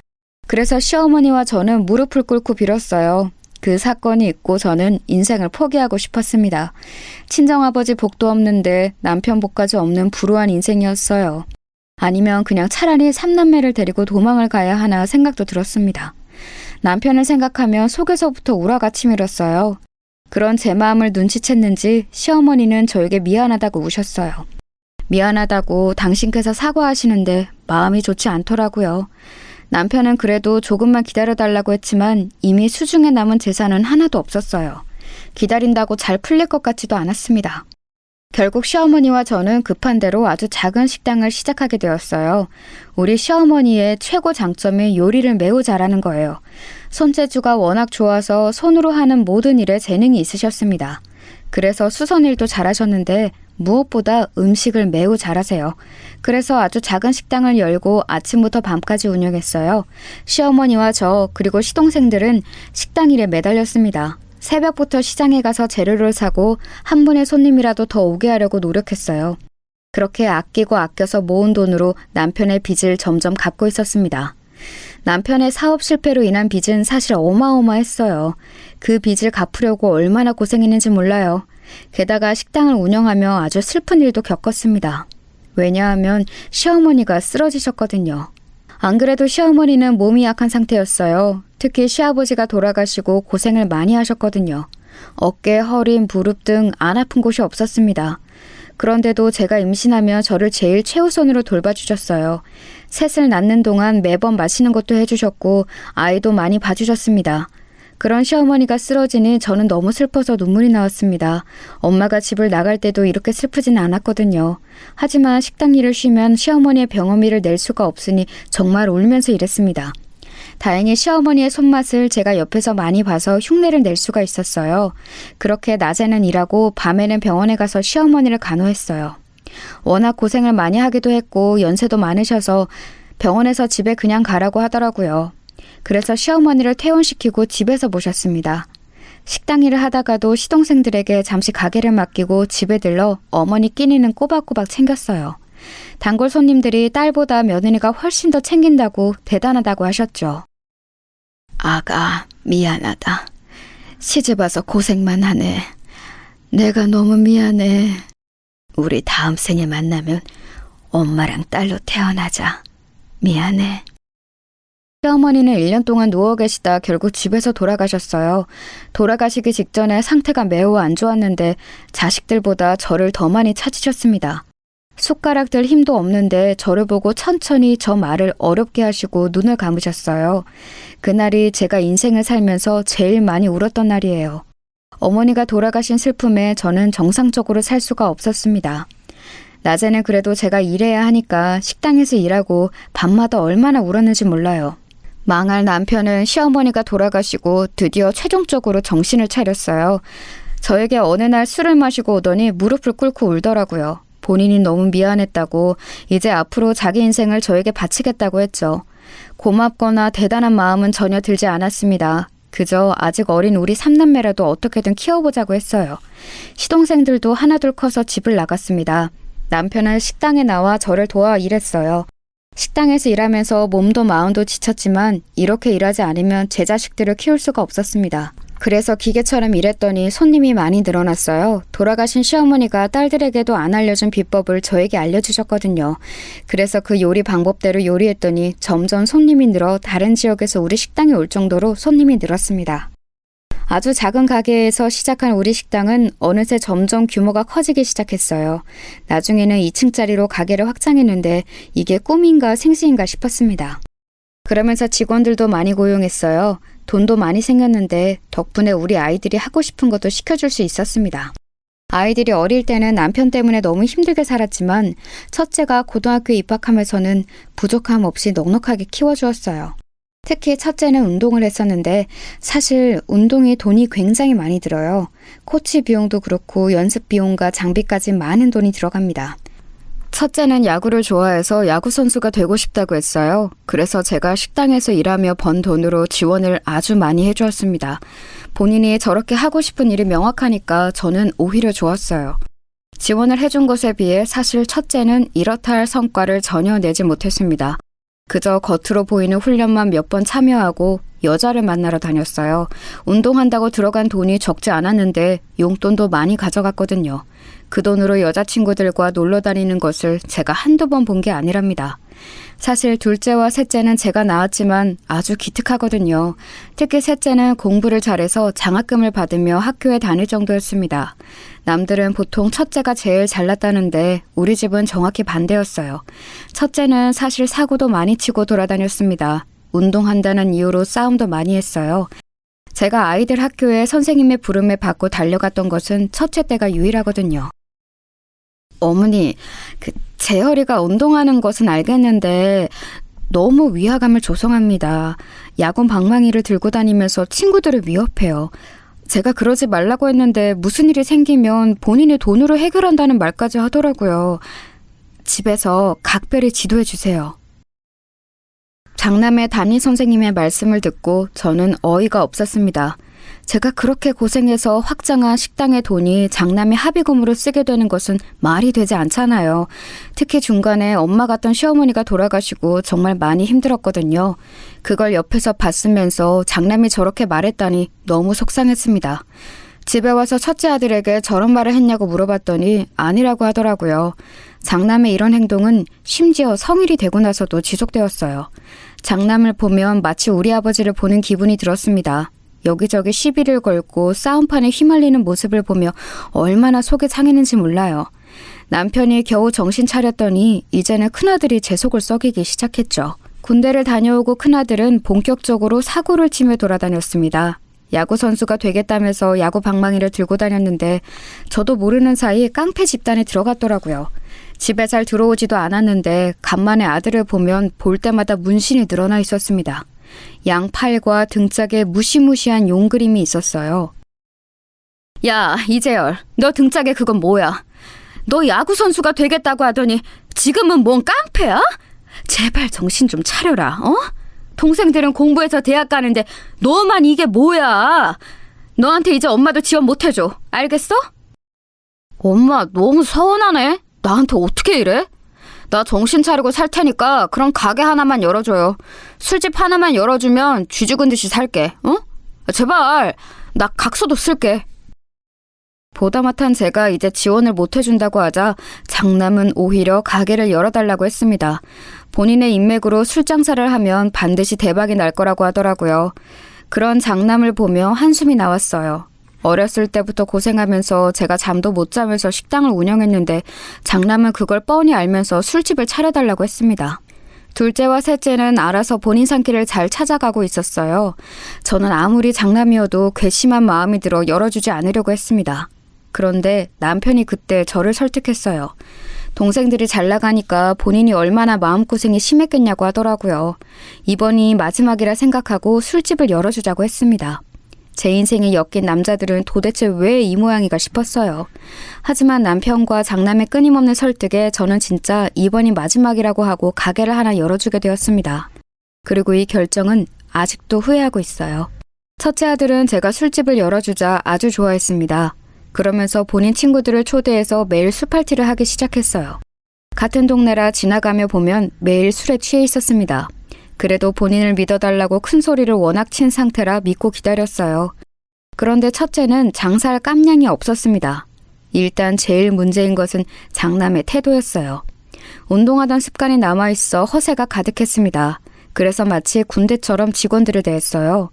그래서 시어머니와 저는 무릎을 꿇고 빌었어요. 그 사건이 있고 저는 인생을 포기하고 싶었습니다. 친정아버지 복도 없는데 남편 복까지 없는 불우한 인생이었어요. 아니면 그냥 차라리 삼남매를 데리고 도망을 가야 하나 생각도 들었습니다. 남편을 생각하며 속에서부터 우라가 치밀었어요. 그런 제 마음을 눈치챘는지 시어머니는 저에게 미안하다고 우셨어요. 미안하다고 당신께서 사과하시는데 마음이 좋지 않더라고요. 남편은 그래도 조금만 기다려달라고 했지만 이미 수중에 남은 재산은 하나도 없었어요. 기다린다고 잘 풀릴 것 같지도 않았습니다. 결국 시어머니와 저는 급한 대로 아주 작은 식당을 시작하게 되었어요. 우리 시어머니의 최고 장점이 요리를 매우 잘하는 거예요. 손재주가 워낙 좋아서 손으로 하는 모든 일에 재능이 있으셨습니다. 그래서 수선일도 잘하셨는데 무엇보다 음식을 매우 잘하세요. 그래서 아주 작은 식당을 열고 아침부터 밤까지 운영했어요. 시어머니와 저 그리고 시동생들은 식당 일에 매달렸습니다. 새벽부터 시장에 가서 재료를 사고 한 분의 손님이라도 더 오게 하려고 노력했어요. 그렇게 아끼고 아껴서 모은 돈으로 남편의 빚을 점점 갚고 있었습니다. 남편의 사업 실패로 인한 빚은 사실 어마어마했어요. 그 빚을 갚으려고 얼마나 고생했는지 몰라요. 게다가 식당을 운영하며 아주 슬픈 일도 겪었습니다. 왜냐하면 시어머니가 쓰러지셨거든요. 안 그래도 시어머니는 몸이 약한 상태였어요. 특히 시아버지가 돌아가시고 고생을 많이 하셨거든요. 어깨, 허리, 무릎 등 안 아픈 곳이 없었습니다. 그런데도 제가 임신하며 저를 제일 최우선으로 돌봐주셨어요. 셋을 낳는 동안 매번 마시는 것도 해주셨고 아이도 많이 봐주셨습니다. 그런 시어머니가 쓰러지니 저는 너무 슬퍼서 눈물이 나왔습니다. 엄마가 집을 나갈 때도 이렇게 슬프진 않았거든요. 하지만 식당 일을 쉬면 시어머니의 병원비를 낼 수가 없으니 정말 울면서 일했습니다. 다행히 시어머니의 손맛을 제가 옆에서 많이 봐서 흉내를 낼 수가 있었어요. 그렇게 낮에는 일하고 밤에는 병원에 가서 시어머니를 간호했어요. 워낙 고생을 많이 하기도 했고 연세도 많으셔서 병원에서 집에 그냥 가라고 하더라고요. 그래서 시어머니를 퇴원시키고 집에서 모셨습니다. 식당 일을 하다가도 시동생들에게 잠시 가게를 맡기고 집에 들러 어머니 끼니는 꼬박꼬박 챙겼어요. 단골 손님들이 딸보다 며느리가 훨씬 더 챙긴다고 대단하다고 하셨죠. 아가, 미안하다. 시집와서 고생만 하네. 내가 너무 미안해. 우리 다음 생에 만나면 엄마랑 딸로 태어나자. 미안해. 시어머니는 1년 동안 누워 계시다 결국 집에서 돌아가셨어요. 돌아가시기 직전에 상태가 매우 안 좋았는데 자식들보다 저를 더 많이 찾으셨습니다. 숟가락 들 힘도 없는데 저를 보고 천천히 저 말을 어렵게 하시고 눈을 감으셨어요. 그날이 제가 인생을 살면서 제일 많이 울었던 날이에요. 어머니가 돌아가신 슬픔에 저는 정상적으로 살 수가 없었습니다. 낮에는 그래도 제가 일해야 하니까 식당에서 일하고 밤마다 얼마나 울었는지 몰라요. 망할 남편은 시어머니가 돌아가시고 드디어 최종적으로 정신을 차렸어요. 저에게 어느 날 술을 마시고 오더니 무릎을 꿇고 울더라고요. 본인이 너무 미안했다고 이제 앞으로 자기 인생을 저에게 바치겠다고 했죠. 고맙거나 대단한 마음은 전혀 들지 않았습니다. 그저 아직 어린 우리 삼남매라도 어떻게든 키워보자고 했어요. 시동생들도 하나둘 커서 집을 나갔습니다. 남편은 식당에 나와 저를 도와 일했어요. 식당에서 일하면서 몸도 마음도 지쳤지만 이렇게 일하지 않으면 제 자식들을 키울 수가 없었습니다. 그래서 기계처럼 일했더니 손님이 많이 늘어났어요. 돌아가신 시어머니가 딸들에게도 안 알려준 비법을 저에게 알려주셨거든요. 그래서 그 요리 방법대로 요리했더니 점점 손님이 늘어 다른 지역에서 우리 식당에 올 정도로 손님이 늘었습니다. 아주 작은 가게에서 시작한 우리 식당은 어느새 점점 규모가 커지기 시작했어요. 나중에는 2층짜리로 가게를 확장했는데 이게 꿈인가 생시인가 싶었습니다. 그러면서 직원들도 많이 고용했어요. 돈도 많이 생겼는데 덕분에 우리 아이들이 하고 싶은 것도 시켜줄 수 있었습니다. 아이들이 어릴 때는 남편 때문에 너무 힘들게 살았지만 첫째가 고등학교에 입학하면서는 부족함 없이 넉넉하게 키워주었어요. 특히 첫째는 운동을 했었는데 사실 운동이 돈이 굉장히 많이 들어요. 코치 비용도 그렇고 연습 비용과 장비까지 많은 돈이 들어갑니다. 첫째는 야구를 좋아해서 야구 선수가 되고 싶다고 했어요. 그래서 제가 식당에서 일하며 번 돈으로 지원을 아주 많이 해주었습니다. 본인이 저렇게 하고 싶은 일이 명확하니까 저는 오히려 좋았어요. 지원을 해준 것에 비해 사실 첫째는 이렇다 할 성과를 전혀 내지 못했습니다. 그저 겉으로 보이는 훈련만 몇 번 참여하고 여자를 만나러 다녔어요. 운동한다고 들어간 돈이 적지 않았는데 용돈도 많이 가져갔거든요. 그 돈으로 여자친구들과 놀러 다니는 것을 제가 한두 번 본 게 아니랍니다. 사실 둘째와 셋째는 제가 낳았지만 아주 기특하거든요. 특히 셋째는 공부를 잘해서 장학금을 받으며 학교에 다닐 정도였습니다. 남들은 보통 첫째가 제일 잘났다는데 우리 집은 정확히 반대였어요. 첫째는 사실 사고도 많이 치고 돌아다녔습니다. 운동한다는 이유로 싸움도 많이 했어요. 제가 아이들 학교에 선생님의 부름을 받고 달려갔던 것은 첫째 때가 유일하거든요. 어머니, 재열이가 운동하는 것은 알겠는데 너무 위화감을 조성합니다. 야구 방망이를 들고 다니면서 친구들을 위협해요. 제가 그러지 말라고 했는데 무슨 일이 생기면 본인의 돈으로 해결한다는 말까지 하더라고요. 집에서 각별히 지도해 주세요. 장남의 담임 선생님의 말씀을 듣고 저는 어이가 없었습니다. 제가 그렇게 고생해서 확장한 식당의 돈이 장남의 합의금으로 쓰게 되는 것은 말이 되지 않잖아요. 특히 중간에 엄마 같던 시어머니가 돌아가시고 정말 많이 힘들었거든요. 그걸 옆에서 봤으면서 장남이 저렇게 말했다니 너무 속상했습니다. 집에 와서 첫째 아들에게 저런 말을 했냐고 물어봤더니 아니라고 하더라고요. 장남의 이런 행동은 심지어 성일이 되고 나서도 지속되었어요. 장남을 보면 마치 우리 아버지를 보는 기분이 들었습니다. 여기저기 시비를 걸고 싸움판에 휘말리는 모습을 보며 얼마나 속이 상했는지 몰라요. 남편이 겨우 정신 차렸더니 이제는 큰아들이 제 속을 썩이기 시작했죠. 군대를 다녀오고 큰아들은 본격적으로 사고를 치며 돌아다녔습니다. 야구선수가 되겠다면서 야구 방망이를 들고 다녔는데 저도 모르는 사이 깡패 집단에 들어갔더라고요. 집에 잘 들어오지도 않았는데 간만에 아들을 보면 볼 때마다 문신이 늘어나 있었습니다. 양팔과 등짝에 무시무시한 용 그림이 있었어요. 야, 이재열, 너 등짝에 그건 뭐야? 너 야구선수가 되겠다고 하더니 지금은 뭔 깡패야? 제발 정신 좀 차려라, 어? 동생들은 공부해서 대학 가는데 너만 이게 뭐야? 너한테 이제 엄마도 지원 못 해줘. 알겠어? 엄마 너무 서운하네. 나한테 어떻게 이래? 나 정신 차리고 살 테니까 그럼 가게 하나만 열어줘요. 술집 하나만 열어주면 쥐 죽은 듯이 살게. 어? 제발 나 각서도 쓸게. 보다못한 제가 이제 지원을 못 해준다고 하자 장남은 오히려 가게를 열어달라고 했습니다. 본인의 인맥으로 술 장사를 하면 반드시 대박이 날 거라고 하더라고요. 그런 장남을 보며 한숨이 나왔어요. 어렸을 때부터 고생하면서 제가 잠도 못 자면서 식당을 운영했는데 장남은 그걸 뻔히 알면서 술집을 차려달라고 했습니다. 둘째와 셋째는 알아서 본인 산길을 잘 찾아가고 있었어요. 저는 아무리 장남이어도 괘씸한 마음이 들어 열어주지 않으려고 했습니다. 그런데 남편이 그때 저를 설득했어요. 동생들이 잘 나가니까 본인이 얼마나 마음고생이 심했겠냐고 하더라고요. 이번이 마지막이라 생각하고 술집을 열어주자고 했습니다. 제 인생에 엮인 남자들은 도대체 왜 이 모양이가 싶었어요. 하지만 남편과 장남의 끊임없는 설득에 저는 진짜 이번이 마지막이라고 하고 가게를 하나 열어주게 되었습니다. 그리고 이 결정은 아직도 후회하고 있어요. 첫째 아들은 제가 술집을 열어주자 아주 좋아했습니다. 그러면서 본인 친구들을 초대해서 매일 술파티를 하기 시작했어요. 같은 동네라 지나가며 보면 매일 술에 취해 있었습니다. 그래도 본인을 믿어달라고 큰 소리를 워낙 친 상태라 믿고 기다렸어요. 그런데 첫째는 장사할 깜냥이 없었습니다. 일단 제일 문제인 것은 장남의 태도였어요. 운동하던 습관이 남아있어 허세가 가득했습니다. 그래서 마치 군대처럼 직원들을 대했어요.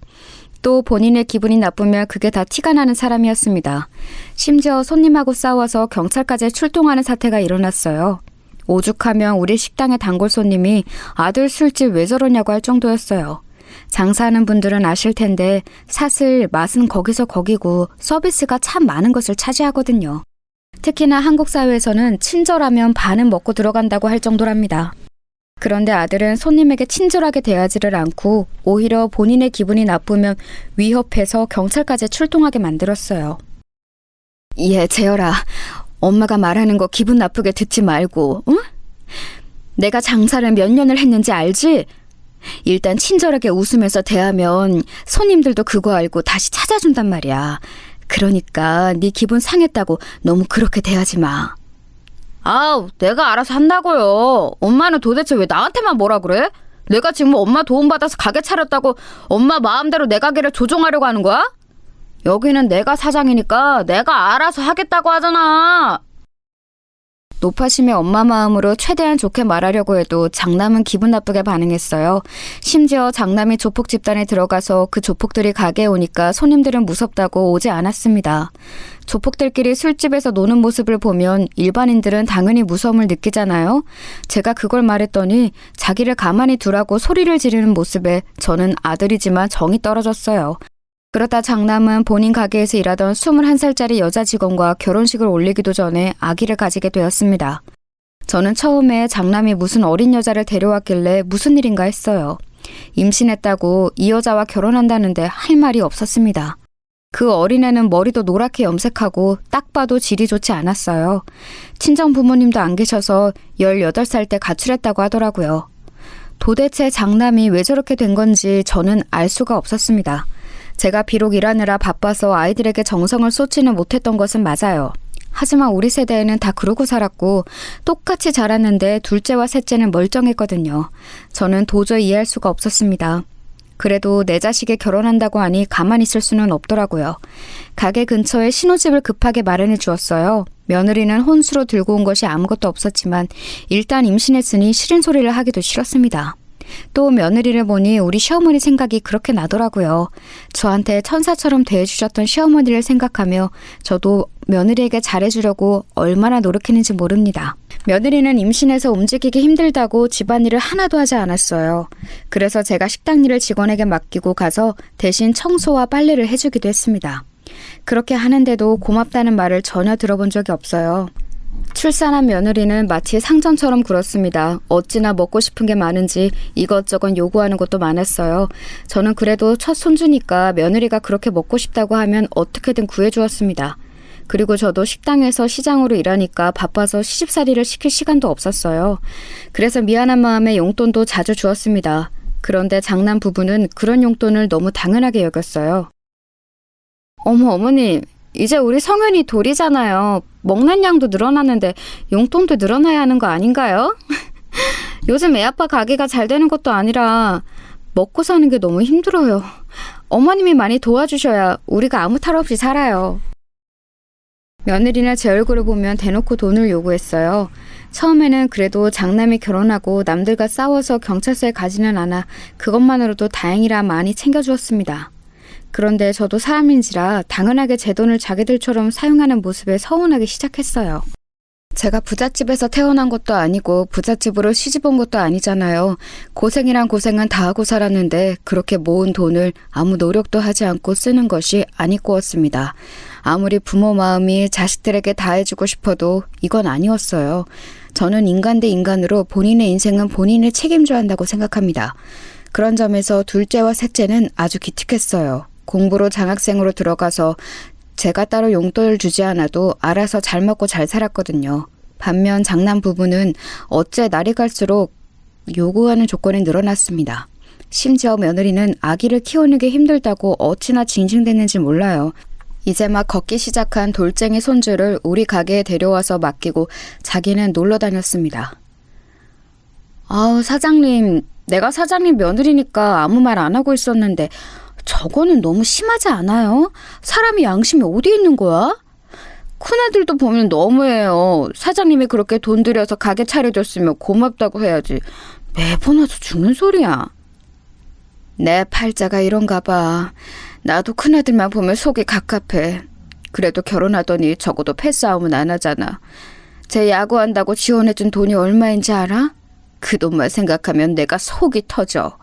또 본인의 기분이 나쁘면 그게 다 티가 나는 사람이었습니다. 심지어 손님하고 싸워서 경찰까지 출동하는 사태가 일어났어요. 오죽하면 우리 식당의 단골 손님이 아들 술집 왜 저러냐고 할 정도였어요. 장사하는 분들은 아실 텐데 사실 맛은 거기서 거기고 서비스가 참 많은 것을 차지하거든요. 특히나 한국 사회에서는 친절하면 반은 먹고 들어간다고 할 정도랍니다. 그런데 아들은 손님에게 친절하게 대하지를 않고 오히려 본인의 기분이 나쁘면 위협해서 경찰까지 출동하게 만들었어요. 예, 재열아. 엄마가 말하는 거 기분 나쁘게 듣지 말고, 응? 내가 장사를 몇 년을 했는지 알지? 일단 친절하게 웃으면서 대하면 손님들도 그거 알고 다시 찾아준단 말이야. 그러니까 네 기분 상했다고 너무 그렇게 대하지 마. 아우, 내가 알아서 한다고요. 엄마는 도대체 왜 나한테만 뭐라 그래? 내가 지금 엄마 도움받아서 가게 차렸다고 엄마 마음대로 내 가게를 조종하려고 하는 거야? 여기는 내가 사장이니까 내가 알아서 하겠다고 하잖아. 노파심의 엄마 마음으로 최대한 좋게 말하려고 해도 장남은 기분 나쁘게 반응했어요. 심지어 장남이 조폭 집단에 들어가서 그 조폭들이 가게에 오니까 손님들은 무섭다고 오지 않았습니다. 조폭들끼리 술집에서 노는 모습을 보면 일반인들은 당연히 무서움을 느끼잖아요. 제가 그걸 말했더니 자기를 가만히 두라고 소리를 지르는 모습에 저는 아들이지만 정이 떨어졌어요. 그러다 장남은 본인 가게에서 일하던 21살짜리 여자 직원과 결혼식을 올리기도 전에 아기를 가지게 되었습니다. 저는 처음에 장남이 무슨 어린 여자를 데려왔길래 무슨 일인가 했어요. 임신했다고 이 여자와 결혼한다는데 할 말이 없었습니다. 그 어린애는 머리도 노랗게 염색하고 딱 봐도 질이 좋지 않았어요. 친정 부모님도 안 계셔서 18살 때 가출했다고 하더라고요. 도대체 장남이 왜 저렇게 된 건지 저는 알 수가 없었습니다. 제가 비록 일하느라 바빠서 아이들에게 정성을 쏟지는 못했던 것은 맞아요. 하지만 우리 세대에는 다 그러고 살았고 똑같이 자랐는데 둘째와 셋째는 멀쩡했거든요. 저는 도저히 이해할 수가 없었습니다. 그래도 내 자식이 결혼한다고 하니 가만히 있을 수는 없더라고요. 가게 근처에 신혼집을 급하게 마련해 주었어요. 며느리는 혼수로 들고 온 것이 아무것도 없었지만 일단 임신했으니 싫은 소리를 하기도 싫었습니다. 또 며느리를 보니 우리 시어머니 생각이 그렇게 나더라고요. 저한테 천사처럼 대해주셨던 시어머니를 생각하며 저도 며느리에게 잘해주려고 얼마나 노력했는지 모릅니다. 며느리는 임신해서 움직이기 힘들다고 집안일을 하나도 하지 않았어요. 그래서 제가 식당 일을 직원에게 맡기고 가서 대신 청소와 빨래를 해주기도 했습니다. 그렇게 하는데도 고맙다는 말을 전혀 들어본 적이 없어요. 출산한 며느리는 마치 상전처럼 굴었습니다. 어찌나 먹고 싶은 게 많은지 이것저것 요구하는 것도 많았어요. 저는 그래도 첫 손주니까 며느리가 그렇게 먹고 싶다고 하면 어떻게든 구해주었습니다. 그리고 저도 식당에서 시장으로 일하니까 바빠서 시집살이를 시킬 시간도 없었어요. 그래서 미안한 마음에 용돈도 자주 주었습니다. 그런데 장남 부부는 그런 용돈을 너무 당연하게 여겼어요. 어머님, 이제 우리 성현이 돌이잖아요. 먹는 양도 늘어났는데 용돈도 늘어나야 하는 거 아닌가요? 요즘 애아빠 가게가 잘 되는 것도 아니라 먹고 사는 게 너무 힘들어요. 어머님이 많이 도와주셔야 우리가 아무 탈 없이 살아요. 며느리는 제 얼굴을 보면 대놓고 돈을 요구했어요. 처음에는 그래도 장남이 결혼하고 남들과 싸워서 경찰서에 가지는 않아 그것만으로도 다행이라 많이 챙겨주었습니다. 그런데 저도 사람인지라 당연하게 제 돈을 자기들처럼 사용하는 모습에 서운하기 시작했어요. 제가 부잣집에서 태어난 것도 아니고 부잣집으로 시집 온 것도 아니잖아요. 고생이란 고생은 다 하고 살았는데 그렇게 모은 돈을 아무 노력도 하지 않고 쓰는 것이 아니꼬였습니다. 아무리 부모 마음이 자식들에게 다 해주고 싶어도 이건 아니었어요. 저는 인간 대 인간으로 본인의 인생은 본인이 책임져야 한다고 생각합니다. 그런 점에서 둘째와 셋째는 아주 기특했어요. 공부로 장학생으로 들어가서 제가 따로 용돈을 주지 않아도 알아서 잘 먹고 잘 살았거든요. 반면 장남 부부는 어째 날이 갈수록 요구하는 조건이 늘어났습니다. 심지어 며느리는 아기를 키우는 게 힘들다고 어찌나 징징댔는지 몰라요. 이제 막 걷기 시작한 돌쟁이 손주를 우리 가게에 데려와서 맡기고 자기는 놀러 다녔습니다. 아우, 사장님, 내가 사장님 며느리니까 아무 말 안 하고 있었는데 저거는 너무 심하지 않아요? 사람이 양심이 어디 있는 거야? 큰애들도 보면 너무해요. 사장님이 그렇게 돈 들여서 가게 차려줬으면 고맙다고 해야지. 매번 와서 죽는 소리야. 내 팔자가 이런가 봐. 나도 큰애들만 보면 속이 갑갑해. 그래도 결혼하더니 적어도 패싸움은 안 하잖아. 쟤 야구한다고 지원해준 돈이 얼마인지 알아? 그 돈만 생각하면 내가 속이 터져.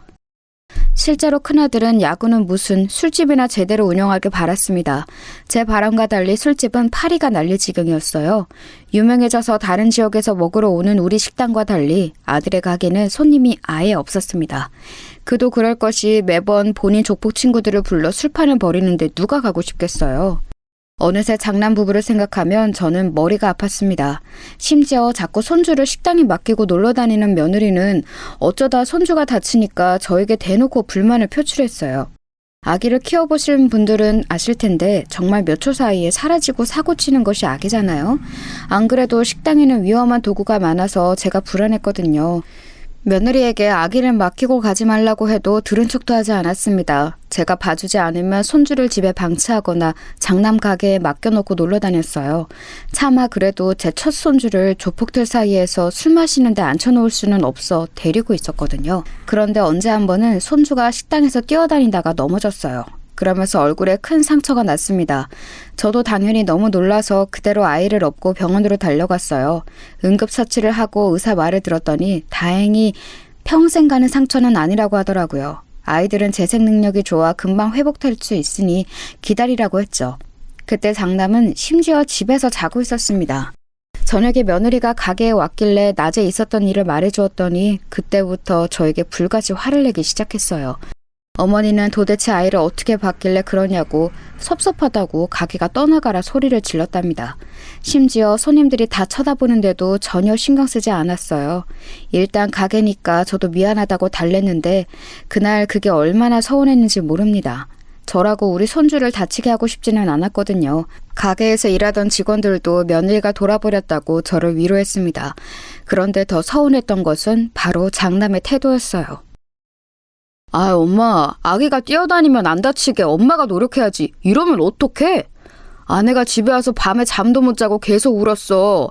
실제로 큰아들은 야구는 무슨 술집이나 제대로 운영하길 바랐습니다. 제 바람과 달리 술집은 파리가 날릴 지경이었어요. 유명해져서 다른 지역에서 먹으러 오는 우리 식당과 달리 아들의 가게는 손님이 아예 없었습니다. 그도 그럴 것이 매번 본인 족복 친구들을 불러 술판을 벌이는데 누가 가고 싶겠어요. 어느새 장남 부부를 생각하면 저는 머리가 아팠습니다. 심지어 자꾸 손주를 식당에 맡기고 놀러 다니는 며느리는 어쩌다 손주가 다치니까 저에게 대놓고 불만을 표출했어요. 아기를 키워보신 분들은 아실 텐데 정말 몇 초 사이에 사라지고 사고치는 것이 아기잖아요. 안 그래도 식당에는 위험한 도구가 많아서 제가 불안했거든요. 며느리에게 아기를 맡기고 가지 말라고 해도 들은 척도 하지 않았습니다. 제가 봐주지 않으면 손주를 집에 방치하거나 장남 가게에 맡겨놓고 놀러 다녔어요. 차마 그래도 제 첫 손주를 조폭들 사이에서 술 마시는데 앉혀놓을 수는 없어 데리고 있었거든요. 그런데 언제 한 번은 손주가 식당에서 뛰어다니다가 넘어졌어요. 그러면서 얼굴에 큰 상처가 났습니다. 저도 당연히 너무 놀라서 그대로 아이를 업고 병원으로 달려갔어요. 응급처치를 하고 의사 말을 들었더니 다행히 평생 가는 상처는 아니라고 하더라고요. 아이들은 재생 능력이 좋아 금방 회복될 수 있으니 기다리라고 했죠. 그때 장남은 심지어 집에서 자고 있었습니다. 저녁에 며느리가 가게에 왔길래 낮에 있었던 일을 말해주었더니 그때부터 저에게 불같이 화를 내기 시작했어요. 어머니는 도대체 아이를 어떻게 봤길래 그러냐고 섭섭하다고 가게가 떠나가라 소리를 질렀답니다. 심지어 손님들이 다 쳐다보는데도 전혀 신경 쓰지 않았어요. 일단 가게니까 저도 미안하다고 달랬는데 그날 그게 얼마나 서운했는지 모릅니다. 저라고 우리 손주를 다치게 하고 싶지는 않았거든요. 가게에서 일하던 직원들도 며느리가 돌아버렸다고 저를 위로했습니다. 그런데 더 서운했던 것은 바로 장남의 태도였어요. 아, 엄마, 아기가 뛰어다니면 안 다치게 엄마가 노력해야지. 이러면 어떡해? 아내가 집에 와서 밤에 잠도 못 자고 계속 울었어.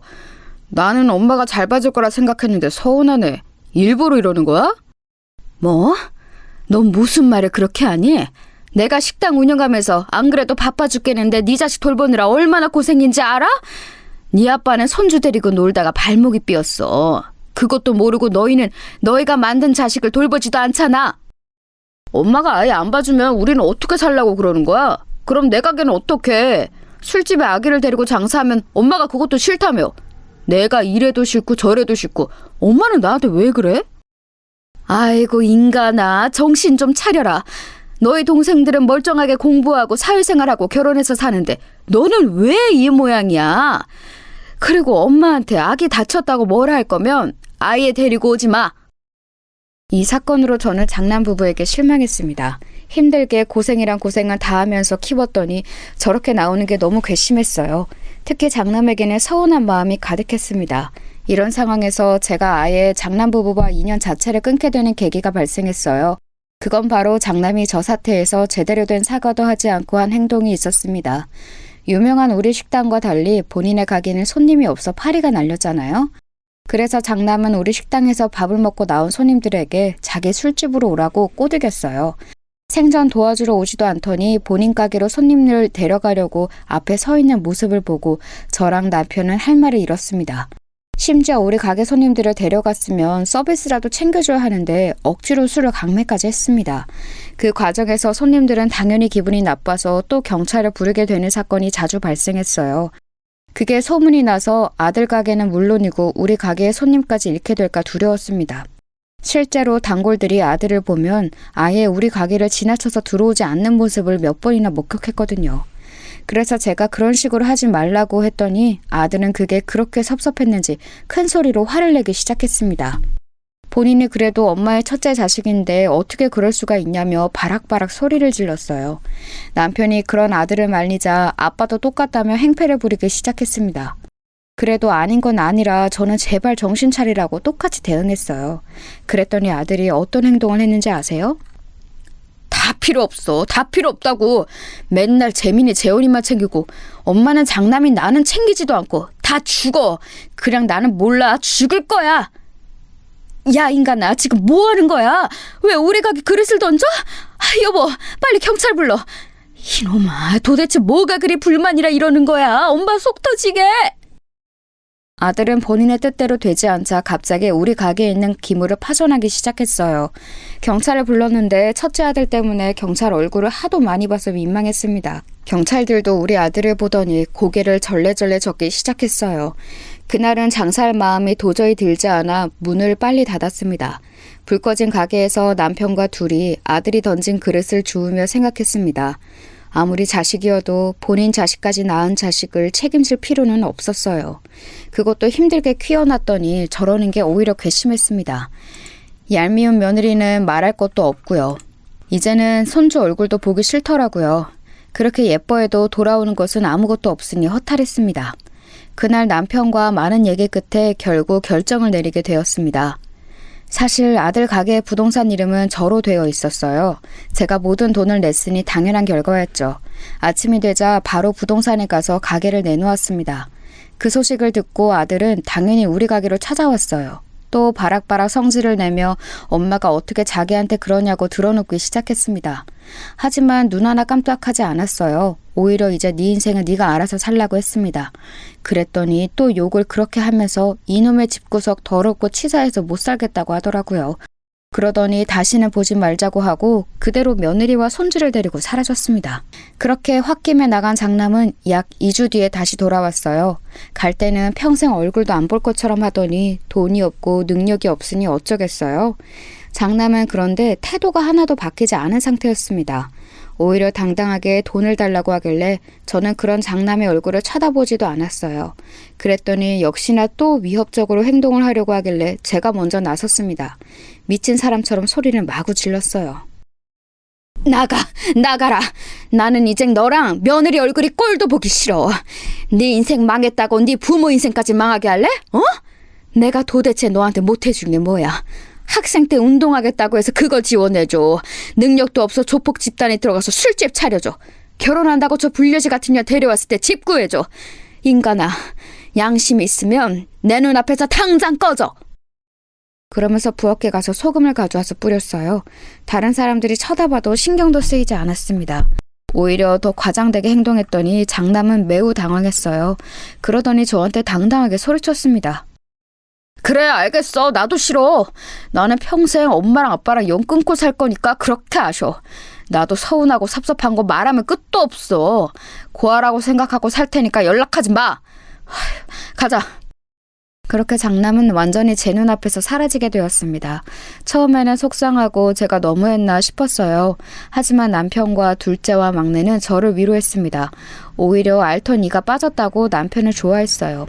나는 엄마가 잘 봐줄 거라 생각했는데 서운하네. 일부러 이러는 거야? 뭐? 넌 무슨 말을 그렇게 하니? 내가 식당 운영하면서 안 그래도 바빠 죽겠는데 네 자식 돌보느라 얼마나 고생인지 알아? 네 아빠는 손주 데리고 놀다가 발목이 삐었어. 그것도 모르고 너희는 너희가 만든 자식을 돌보지도 않잖아. 엄마가 아예 안 봐주면 우리는 어떻게 살라고 그러는 거야? 그럼 내 가게는 어떡해? 술집에 아기를 데리고 장사하면 엄마가 그것도 싫다며. 내가 이래도 싫고 저래도 싫고 엄마는 나한테 왜 그래? 아이고 인간아, 정신 좀 차려라. 너희 동생들은 멀쩡하게 공부하고 사회생활하고 결혼해서 사는데 너는 왜 이 모양이야? 그리고 엄마한테 아기 다쳤다고 뭐라 할 거면 아예 데리고 오지 마. 이 사건으로 저는 장남 부부에게 실망했습니다. 힘들게 고생이란 고생을 다 하면서 키웠더니 저렇게 나오는 게 너무 괘씸했어요. 특히 장남에게는 서운한 마음이 가득했습니다. 이런 상황에서 제가 아예 장남 부부와 인연 자체를 끊게 되는 계기가 발생했어요. 그건 바로 장남이 저 사태에서 제대로 된 사과도 하지 않고 한 행동이 있었습니다. 유명한 우리 식당과 달리 본인의 가게는 손님이 없어 파리가 날렸잖아요. 그래서 장남은 우리 식당에서 밥을 먹고 나온 손님들에게 자기 술집으로 오라고 꼬드겼어요. 생전 도와주러 오지도 않더니 본인 가게로 손님을 데려가려고 앞에 서 있는 모습을 보고 저랑 남편은 할 말을 잃었습니다. 심지어 우리 가게 손님들을 데려갔으면 서비스라도 챙겨줘야 하는데 억지로 술을 강매까지 했습니다. 그 과정에서 손님들은 당연히 기분이 나빠서 또 경찰을 부르게 되는 사건이 자주 발생했어요. 그게 소문이 나서 아들 가게는 물론이고 우리 가게의 손님까지 잃게 될까 두려웠습니다. 실제로 단골들이 아들을 보면 아예 우리 가게를 지나쳐서 들어오지 않는 모습을 몇 번이나 목격했거든요. 그래서 제가 그런 식으로 하지 말라고 했더니 아들은 그게 그렇게 섭섭했는지 큰 소리로 화를 내기 시작했습니다. 본인이 그래도 엄마의 첫째 자식인데 어떻게 그럴 수가 있냐며 바락바락 소리를 질렀어요. 남편이 그런 아들을 말리자 아빠도 똑같다며 행패를 부리기 시작했습니다. 그래도 아닌 건 아니라 저는 제발 정신 차리라고 똑같이 대응했어요. 그랬더니 아들이 어떤 행동을 했는지 아세요? 다 필요 없어. 다 필요 없다고. 맨날 재민이 재원이만 챙기고 엄마는 장남인 나는 챙기지도 않고 다 죽어. 그냥 나는 몰라. 죽을 거야. 야 인간아, 지금 뭐 하는 거야? 왜 우리 가게 그릇을 던져? 여보, 빨리 경찰 불러. 이놈아, 도대체 뭐가 그리 불만이라 이러는 거야? 엄마 속 터지게. 아들은 본인의 뜻대로 되지 않자 갑자기 우리 가게에 있는 기물을 파손하기 시작했어요. 경찰을 불렀는데 첫째 아들 때문에 경찰 얼굴을 하도 많이 봐서 민망했습니다. 경찰들도 우리 아들을 보더니 고개를 절레절레 젓기 시작했어요. 그날은 장사할 마음이 도저히 들지 않아 문을 빨리 닫았습니다. 불 꺼진 가게에서 남편과 둘이 아들이 던진 그릇을 주우며 생각했습니다. 아무리 자식이어도 본인 자식까지 낳은 자식을 책임질 필요는 없었어요. 그것도 힘들게 키워놨더니 저러는 게 오히려 괘씸했습니다. 얄미운 며느리는 말할 것도 없고요. 이제는 손주 얼굴도 보기 싫더라고요. 그렇게 예뻐해도 돌아오는 것은 아무것도 없으니 허탈했습니다. 그날 남편과 많은 얘기 끝에 결국 결정을 내리게 되었습니다. 사실 아들 가게의 부동산 이름은 저로 되어 있었어요. 제가 모든 돈을 냈으니 당연한 결과였죠. 아침이 되자 바로 부동산에 가서 가게를 내놓았습니다. 그 소식을 듣고 아들은 당연히 우리 가게로 찾아왔어요. 또 바락바락 성질을 내며 엄마가 어떻게 자기한테 그러냐고 드러눕기 시작했습니다. 하지만 눈 하나 깜짝하지 않았어요. 오히려 이제 네 인생은 네가 알아서 살라고 했습니다. 그랬더니 또 욕을 그렇게 하면서 이놈의 집구석 더럽고 치사해서 못 살겠다고 하더라고요. 그러더니 다시는 보지 말자고 하고 그대로 며느리와 손주를 데리고 사라졌습니다. 그렇게 홧김에 나간 장남은 약 2주 뒤에 다시 돌아왔어요. 갈 때는 평생 얼굴도 안 볼 것처럼 하더니 돈이 없고 능력이 없으니 어쩌겠어요. 장남은 그런데 태도가 하나도 바뀌지 않은 상태였습니다. 오히려 당당하게 돈을 달라고 하길래 저는 그런 장남의 얼굴을 쳐다보지도 않았어요. 그랬더니 역시나 또 위협적으로 행동을 하려고 하길래 제가 먼저 나섰습니다. 미친 사람처럼 소리를 마구 질렀어요. 나가라. 나는 이젠 너랑 며느리 얼굴이 꼴도 보기 싫어. 네 인생 망했다고 네 부모 인생까지 망하게 할래? 내가 도대체 너한테 못해준 게 뭐야? 학생 때 운동하겠다고 해서 그거 지원해줘. 능력도 없어 조폭 집단에 들어가서 술집 차려줘. 결혼한다고 저 불려지 같은 년 데려왔을 때 집 구해줘. 인간아, 양심이 있으면 내 눈앞에서 당장 꺼져. 그러면서 부엌에 가서 소금을 가져와서 뿌렸어요. 다른 사람들이 쳐다봐도 신경도 쓰이지 않았습니다. 오히려 더 과장되게 행동했더니 장남은 매우 당황했어요. 그러더니 저한테 당당하게 소리쳤습니다. 그래, 알겠어. 나도 싫어. 나는 평생 엄마랑 아빠랑 연 끊고 살 거니까 그렇게 하셔. 나도 서운하고 섭섭한 거 말하면 끝도 없어. 고아라고 생각하고 살 테니까 연락하지 마. 가자. 그렇게 장남은 완전히 제 눈앞에서 사라지게 되었습니다. 처음에는 속상하고 제가 너무했나 싶었어요. 하지만 남편과 둘째와 막내는 저를 위로했습니다. 오히려 앓던 이가 빠졌다고 남편을 좋아했어요.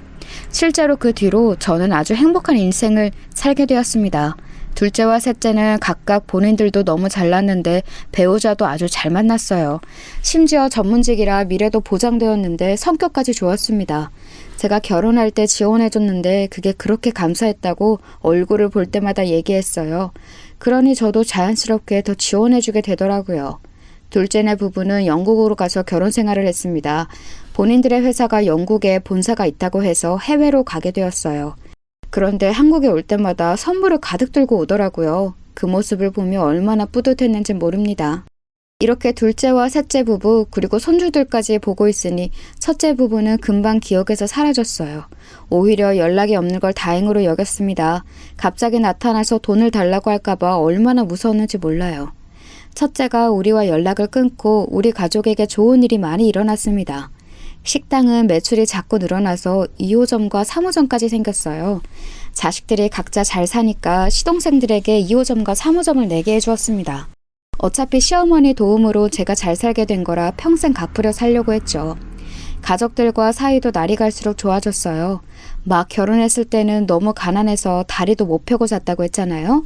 실제로 그 뒤로 저는 아주 행복한 인생을 살게 되었습니다. 둘째와 셋째는 각각 본인들도 너무 잘났는데 배우자도 아주 잘 만났어요. 심지어 전문직이라 미래도 보장되었는데 성격까지 좋았습니다. 제가 결혼할 때 지원해줬는데 그게 그렇게 감사했다고 얼굴을 볼 때마다 얘기했어요. 그러니 저도 자연스럽게 더 지원해주게 되더라고요. 둘째네 부부는 영국으로 가서 결혼 생활을 했습니다. 본인들의 회사가 영국에 본사가 있다고 해서 해외로 가게 되었어요. 그런데 한국에 올 때마다 선물을 가득 들고 오더라고요. 그 모습을 보며 얼마나 뿌듯했는지 모릅니다. 이렇게 둘째와 셋째 부부 그리고 손주들까지 보고 있으니 첫째 부부는 금방 기억에서 사라졌어요. 오히려 연락이 없는 걸 다행으로 여겼습니다. 갑자기 나타나서 돈을 달라고 할까봐 얼마나 무서웠는지 몰라요. 첫째가 우리와 연락을 끊고 우리 가족에게 좋은 일이 많이 일어났습니다. 식당은 매출이 자꾸 늘어나서 2호점과 3호점까지 생겼어요. 자식들이 각자 잘 사니까 시동생들에게 2호점과 3호점을 내게 해주었습니다. 어차피 시어머니 도움으로 제가 잘 살게 된 거라 평생 갚으려 살려고 했죠. 가족들과 사이도 날이 갈수록 좋아졌어요. 막 결혼했을 때는 너무 가난해서 다리도 못 펴고 잤다고 했잖아요.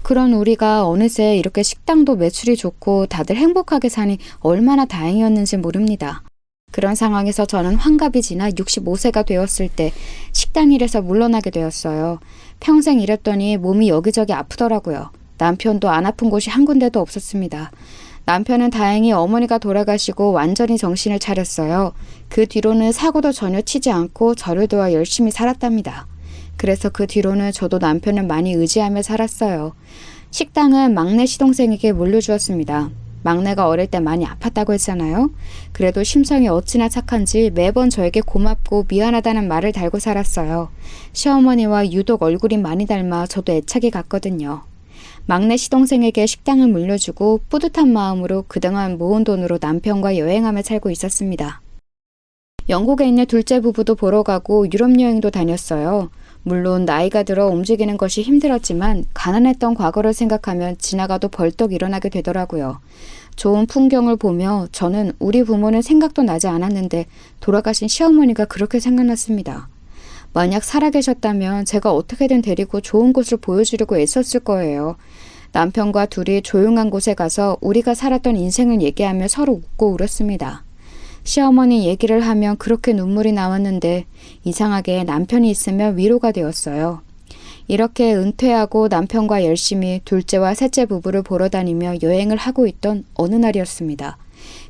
그런 우리가 어느새 이렇게 식당도 매출이 좋고 다들 행복하게 사니 얼마나 다행이었는지 모릅니다. 그런 상황에서 저는 환갑이 지나 65세가 되었을 때 식당 일에서 물러나게 되었어요. 평생 일했더니 몸이 여기저기 아프더라고요. 남편도 안 아픈 곳이 한 군데도 없었습니다. 남편은 다행히 어머니가 돌아가시고 완전히 정신을 차렸어요. 그 뒤로는 사고도 전혀 치지 않고 저를 도와 열심히 살았답니다. 그래서 그 뒤로는 저도 남편을 많이 의지하며 살았어요. 식당은 막내 시동생에게 물려주었습니다. 막내가 어릴 때 많이 아팠다고 했잖아요. 그래도 심성이 어찌나 착한지 매번 저에게 고맙고 미안하다는 말을 달고 살았어요. 시어머니와 유독 얼굴이 많이 닮아 저도 애착이 갔거든요. 막내 시동생에게 식당을 물려주고 뿌듯한 마음으로 그동안 모은 돈으로 남편과 여행하며 살고 있었습니다. 영국에 있는 둘째 부부도 보러 가고 유럽 여행도 다녔어요. 물론 나이가 들어 움직이는 것이 힘들었지만 가난했던 과거를 생각하면 지나가도 벌떡 일어나게 되더라고요. 좋은 풍경을 보며 저는 우리 부모는 생각도 나지 않았는데 돌아가신 시어머니가 그렇게 생각났습니다. 만약 살아계셨다면 제가 어떻게든 데리고 좋은 곳을 보여주려고 애썼을 거예요. 남편과 둘이 조용한 곳에 가서 우리가 살았던 인생을 얘기하며 서로 웃고 울었습니다. 시어머니 얘기를 하면 그렇게 눈물이 나왔는데 이상하게 남편이 있으면 위로가 되었어요. 이렇게 은퇴하고 남편과 열심히 둘째와 셋째 부부를 보러 다니며 여행을 하고 있던 어느 날이었습니다.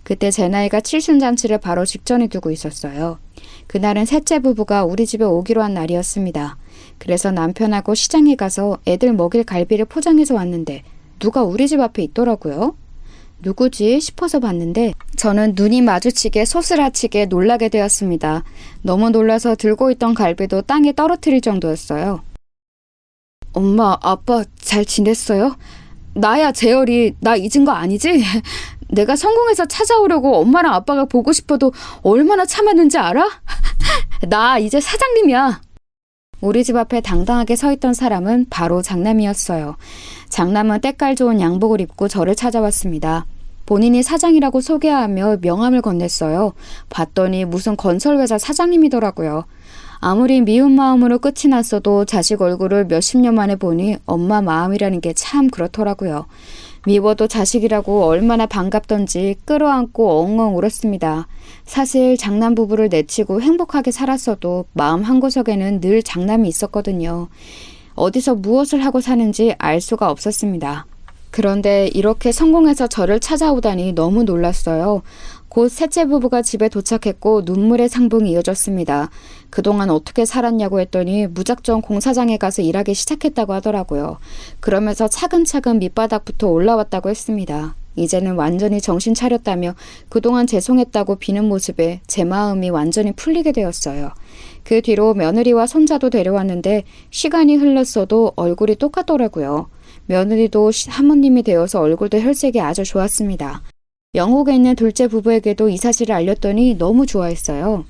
그때 제 나이가 칠순잔치를 바로 직전에 두고 있었어요. 그날은 셋째 부부가 우리 집에 오기로 한 날이었습니다. 그래서 남편하고 시장에 가서 애들 먹일 갈비를 포장해서 왔는데 누가 우리 집 앞에 있더라고요. 누구지 싶어서 봤는데 저는 눈이 마주치게 소스라치게 놀라게 되었습니다. 너무 놀라서 들고 있던 갈비도 땅에 떨어뜨릴 정도였어요. 엄마, 아빠 잘 지냈어요? 나야 재열이, 나 잊은 거 아니지? 내가 성공해서 찾아오려고 엄마랑 아빠가 보고 싶어도 얼마나 참았는지 알아? 나 이제 사장님이야. 우리 집 앞에 당당하게 서 있던 사람은 바로 장남이었어요. 장남은 때깔 좋은 양복을 입고 저를 찾아왔습니다. 본인이 사장이라고 소개하며 명함을 건넸어요. 봤더니 무슨 건설회사 사장님이더라고요. 아무리 미운 마음으로 끝이 났어도 자식 얼굴을 몇십 년 만에 보니 엄마 마음이라는 게 참 그렇더라고요. 미워도 자식이라고 얼마나 반갑던지 끌어안고 엉엉 울었습니다. 사실 장남 부부를 내치고 행복하게 살았어도 마음 한구석에는 늘 장남이 있었거든요. 어디서 무엇을 하고 사는지 알 수가 없었습니다. 그런데 이렇게 성공해서 저를 찾아오다니 너무 놀랐어요. 곧 셋째 부부가 집에 도착했고 눈물의 상봉이 이어졌습니다. 그동안 어떻게 살았냐고 했더니 무작정 공사장에 가서 일하기 시작했다고 하더라고요. 그러면서 차근차근 밑바닥부터 올라왔다고 했습니다. 이제는 완전히 정신 차렸다며 그동안 죄송했다고 비는 모습에 제 마음이 완전히 풀리게 되었어요. 그 뒤로 며느리와 손자도 데려왔는데 시간이 흘렀어도 얼굴이 똑같더라고요. 며느리도 사모님이 되어서 얼굴도 혈색이 아주 좋았습니다. 영국에 있는 둘째 부부에게도 이 사실을 알렸더니 너무 좋아했어요.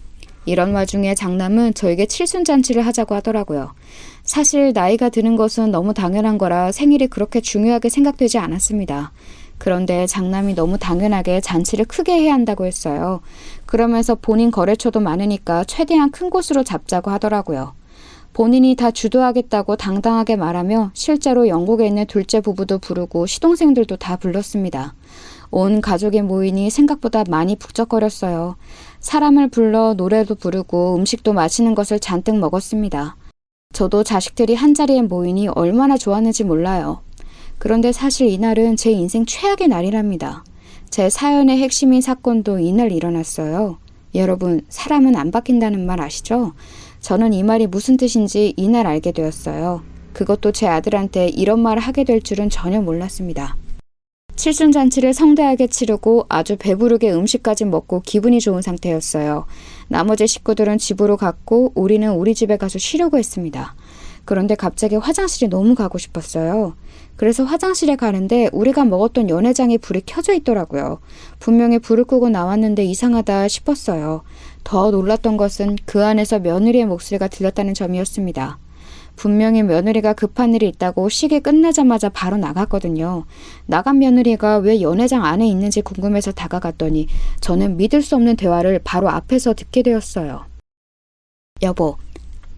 이런 와중에 장남은 저에게 칠순잔치를 하자고 하더라고요. 사실 나이가 드는 것은 너무 당연한 거라 생일이 그렇게 중요하게 생각되지 않았습니다. 그런데 장남이 너무 당연하게 잔치를 크게 해야 한다고 했어요. 그러면서 본인 거래처도 많으니까 최대한 큰 곳으로 잡자고 하더라고요. 본인이 다 주도하겠다고 당당하게 말하며 실제로 영국에 있는 둘째 부부도 부르고 시동생들도 다 불렀습니다. 온 가족이 모이니 생각보다 많이 북적거렸어요. 사람을 불러 노래도 부르고 음식도 맛있는 것을 잔뜩 먹었습니다. 저도 자식들이 한자리에 모이니 얼마나 좋았는지 몰라요. 그런데 사실 이날은 제 인생 최악의 날이랍니다. 제 사연의 핵심인 사건도 이날 일어났어요. 여러분, 사람은 안 바뀐다는 말 아시죠? 저는 이 말이 무슨 뜻인지 이날 알게 되었어요. 그것도 제 아들한테 이런 말을 하게 될 줄은 전혀 몰랐습니다. 칠순잔치를 성대하게 치르고 아주 배부르게 음식까지 먹고 기분이 좋은 상태였어요. 나머지 식구들은 집으로 갔고 우리는 우리 집에 가서 쉬려고 했습니다. 그런데 갑자기 화장실이 너무 가고 싶었어요. 그래서 화장실에 가는데 우리가 먹었던 연회장에 불이 켜져 있더라고요. 분명히 불을 끄고 나왔는데 이상하다 싶었어요. 더 놀랐던 것은 그 안에서 며느리의 목소리가 들렸다는 점이었습니다. 분명히 며느리가 급한 일이 있다고 시계 끝나자마자 바로 나갔거든요. 나간 며느리가 왜 연회장 안에 있는지 궁금해서 다가갔더니 저는 믿을 수 없는 대화를 바로 앞에서 듣게 되었어요. 여보,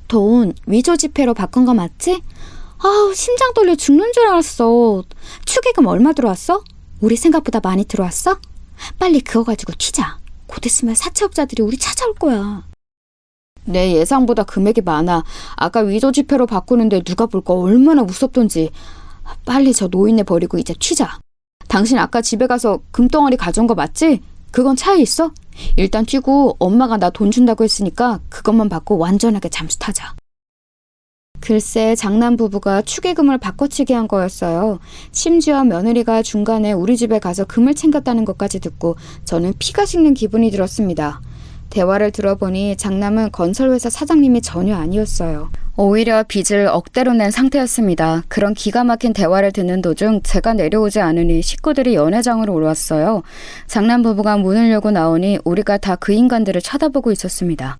돈 위조 지폐로 바꾼 거 맞지? 아우, 심장 떨려 죽는 줄 알았어. 축의금 얼마 들어왔어? 우리 생각보다 많이 들어왔어? 빨리 그거 가지고 튀자. 곧 있으면 사채업자들이 우리 찾아올 거야. 내 예상보다 금액이 많아. 아까 위조 지폐로 바꾸는데 누가 볼까 얼마나 무섭던지. 빨리 저 노인네 버리고 이제 튀자. 당신 아까 집에 가서 금덩어리 가져온 거 맞지? 그건 차에 있어? 일단 튀고 엄마가 나 돈 준다고 했으니까 그것만 받고 완전하게 잠수 타자. 글쎄, 장남 부부가 축의금을 바꿔치기 한 거였어요. 심지어 며느리가 중간에 우리 집에 가서 금을 챙겼다는 것까지 듣고 저는 피가 식는 기분이 들었습니다. 대화를 들어보니 장남은 건설회사 사장님이 전혀 아니었어요. 오히려 빚을 억대로 낸 상태였습니다. 그런 기가 막힌 대화를 듣는 도중 제가 내려오지 않으니 식구들이 연회장으로 올라왔어요. 장남 부부가 문을 열고 나오니 우리가 다 그 인간들을 쳐다보고 있었습니다.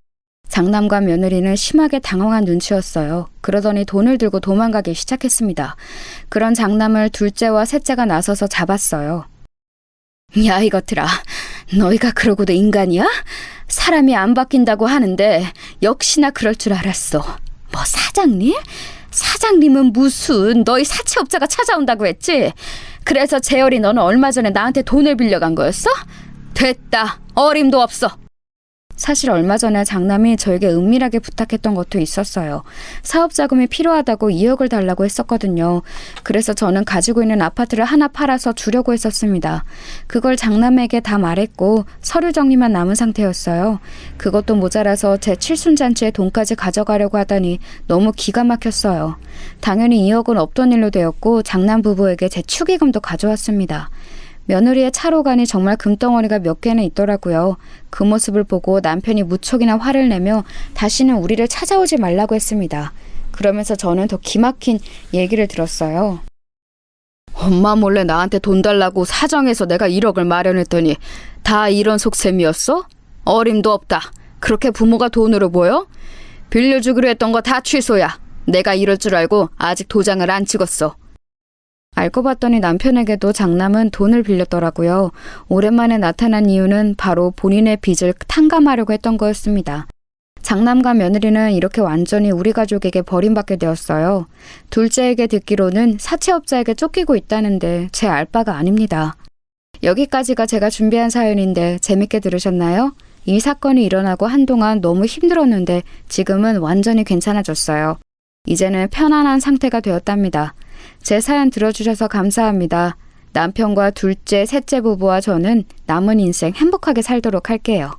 장남과 며느리는 심하게 당황한 눈치였어요. 그러더니 돈을 들고 도망가기 시작했습니다. 그런 장남을 둘째와 셋째가 나서서 잡았어요. 야, 이것들아, 너희가 그러고도 인간이야? 사람이 안 바뀐다고 하는데 역시나 그럴 줄 알았어. 뭐 사장님? 사장님은 무슨, 너희 사채업자가 찾아온다고 했지? 그래서 재열이 너는 얼마 전에 나한테 돈을 빌려간 거였어? 됐다, 어림도 없어. 사실 얼마 전에 장남이 저에게 은밀하게 부탁했던 것도 있었어요. 사업 자금이 필요하다고 2억을 달라고 했었거든요. 그래서 저는 가지고 있는 아파트를 하나 팔아서 주려고 했었습니다. 그걸 장남에게 다 말했고 서류 정리만 남은 상태였어요. 그것도 모자라서 제 칠순잔치에 돈까지 가져가려고 하다니 너무 기가 막혔어요. 당연히 2억은 없던 일로 되었고 장남 부부에게 제 축의금도 가져왔습니다. 며느리의 차로간이 정말 금덩어리가 몇 개는 있더라고요. 그 모습을 보고 남편이 무척이나 화를 내며 다시는 우리를 찾아오지 말라고 했습니다. 그러면서 저는 더 기막힌 얘기를 들었어요. 엄마 몰래 나한테 돈 달라고 사정해서 내가 1억을 마련했더니 다 이런 속셈이었어? 어림도 없다. 그렇게 부모가 돈으로 보여? 빌려주기로 했던 거 다 취소야. 내가 이럴 줄 알고 아직 도장을 안 찍었어. 알고 봤더니 남편에게도 장남은 돈을 빌렸더라고요. 오랜만에 나타난 이유는 바로 본인의 빚을 탕감하려고 했던 거였습니다. 장남과 며느리는 이렇게 완전히 우리 가족에게 버림받게 되었어요. 둘째에게 듣기로는 사채업자에게 쫓기고 있다는데 제 알바가 아닙니다. 여기까지가 제가 준비한 사연인데 재밌게 들으셨나요? 이 사건이 일어나고 한동안 너무 힘들었는데 지금은 완전히 괜찮아졌어요. 이제는 편안한 상태가 되었답니다. 제 사연 들어주셔서 감사합니다. 남편과 둘째, 셋째 부부와 저는 남은 인생 행복하게 살도록 할게요.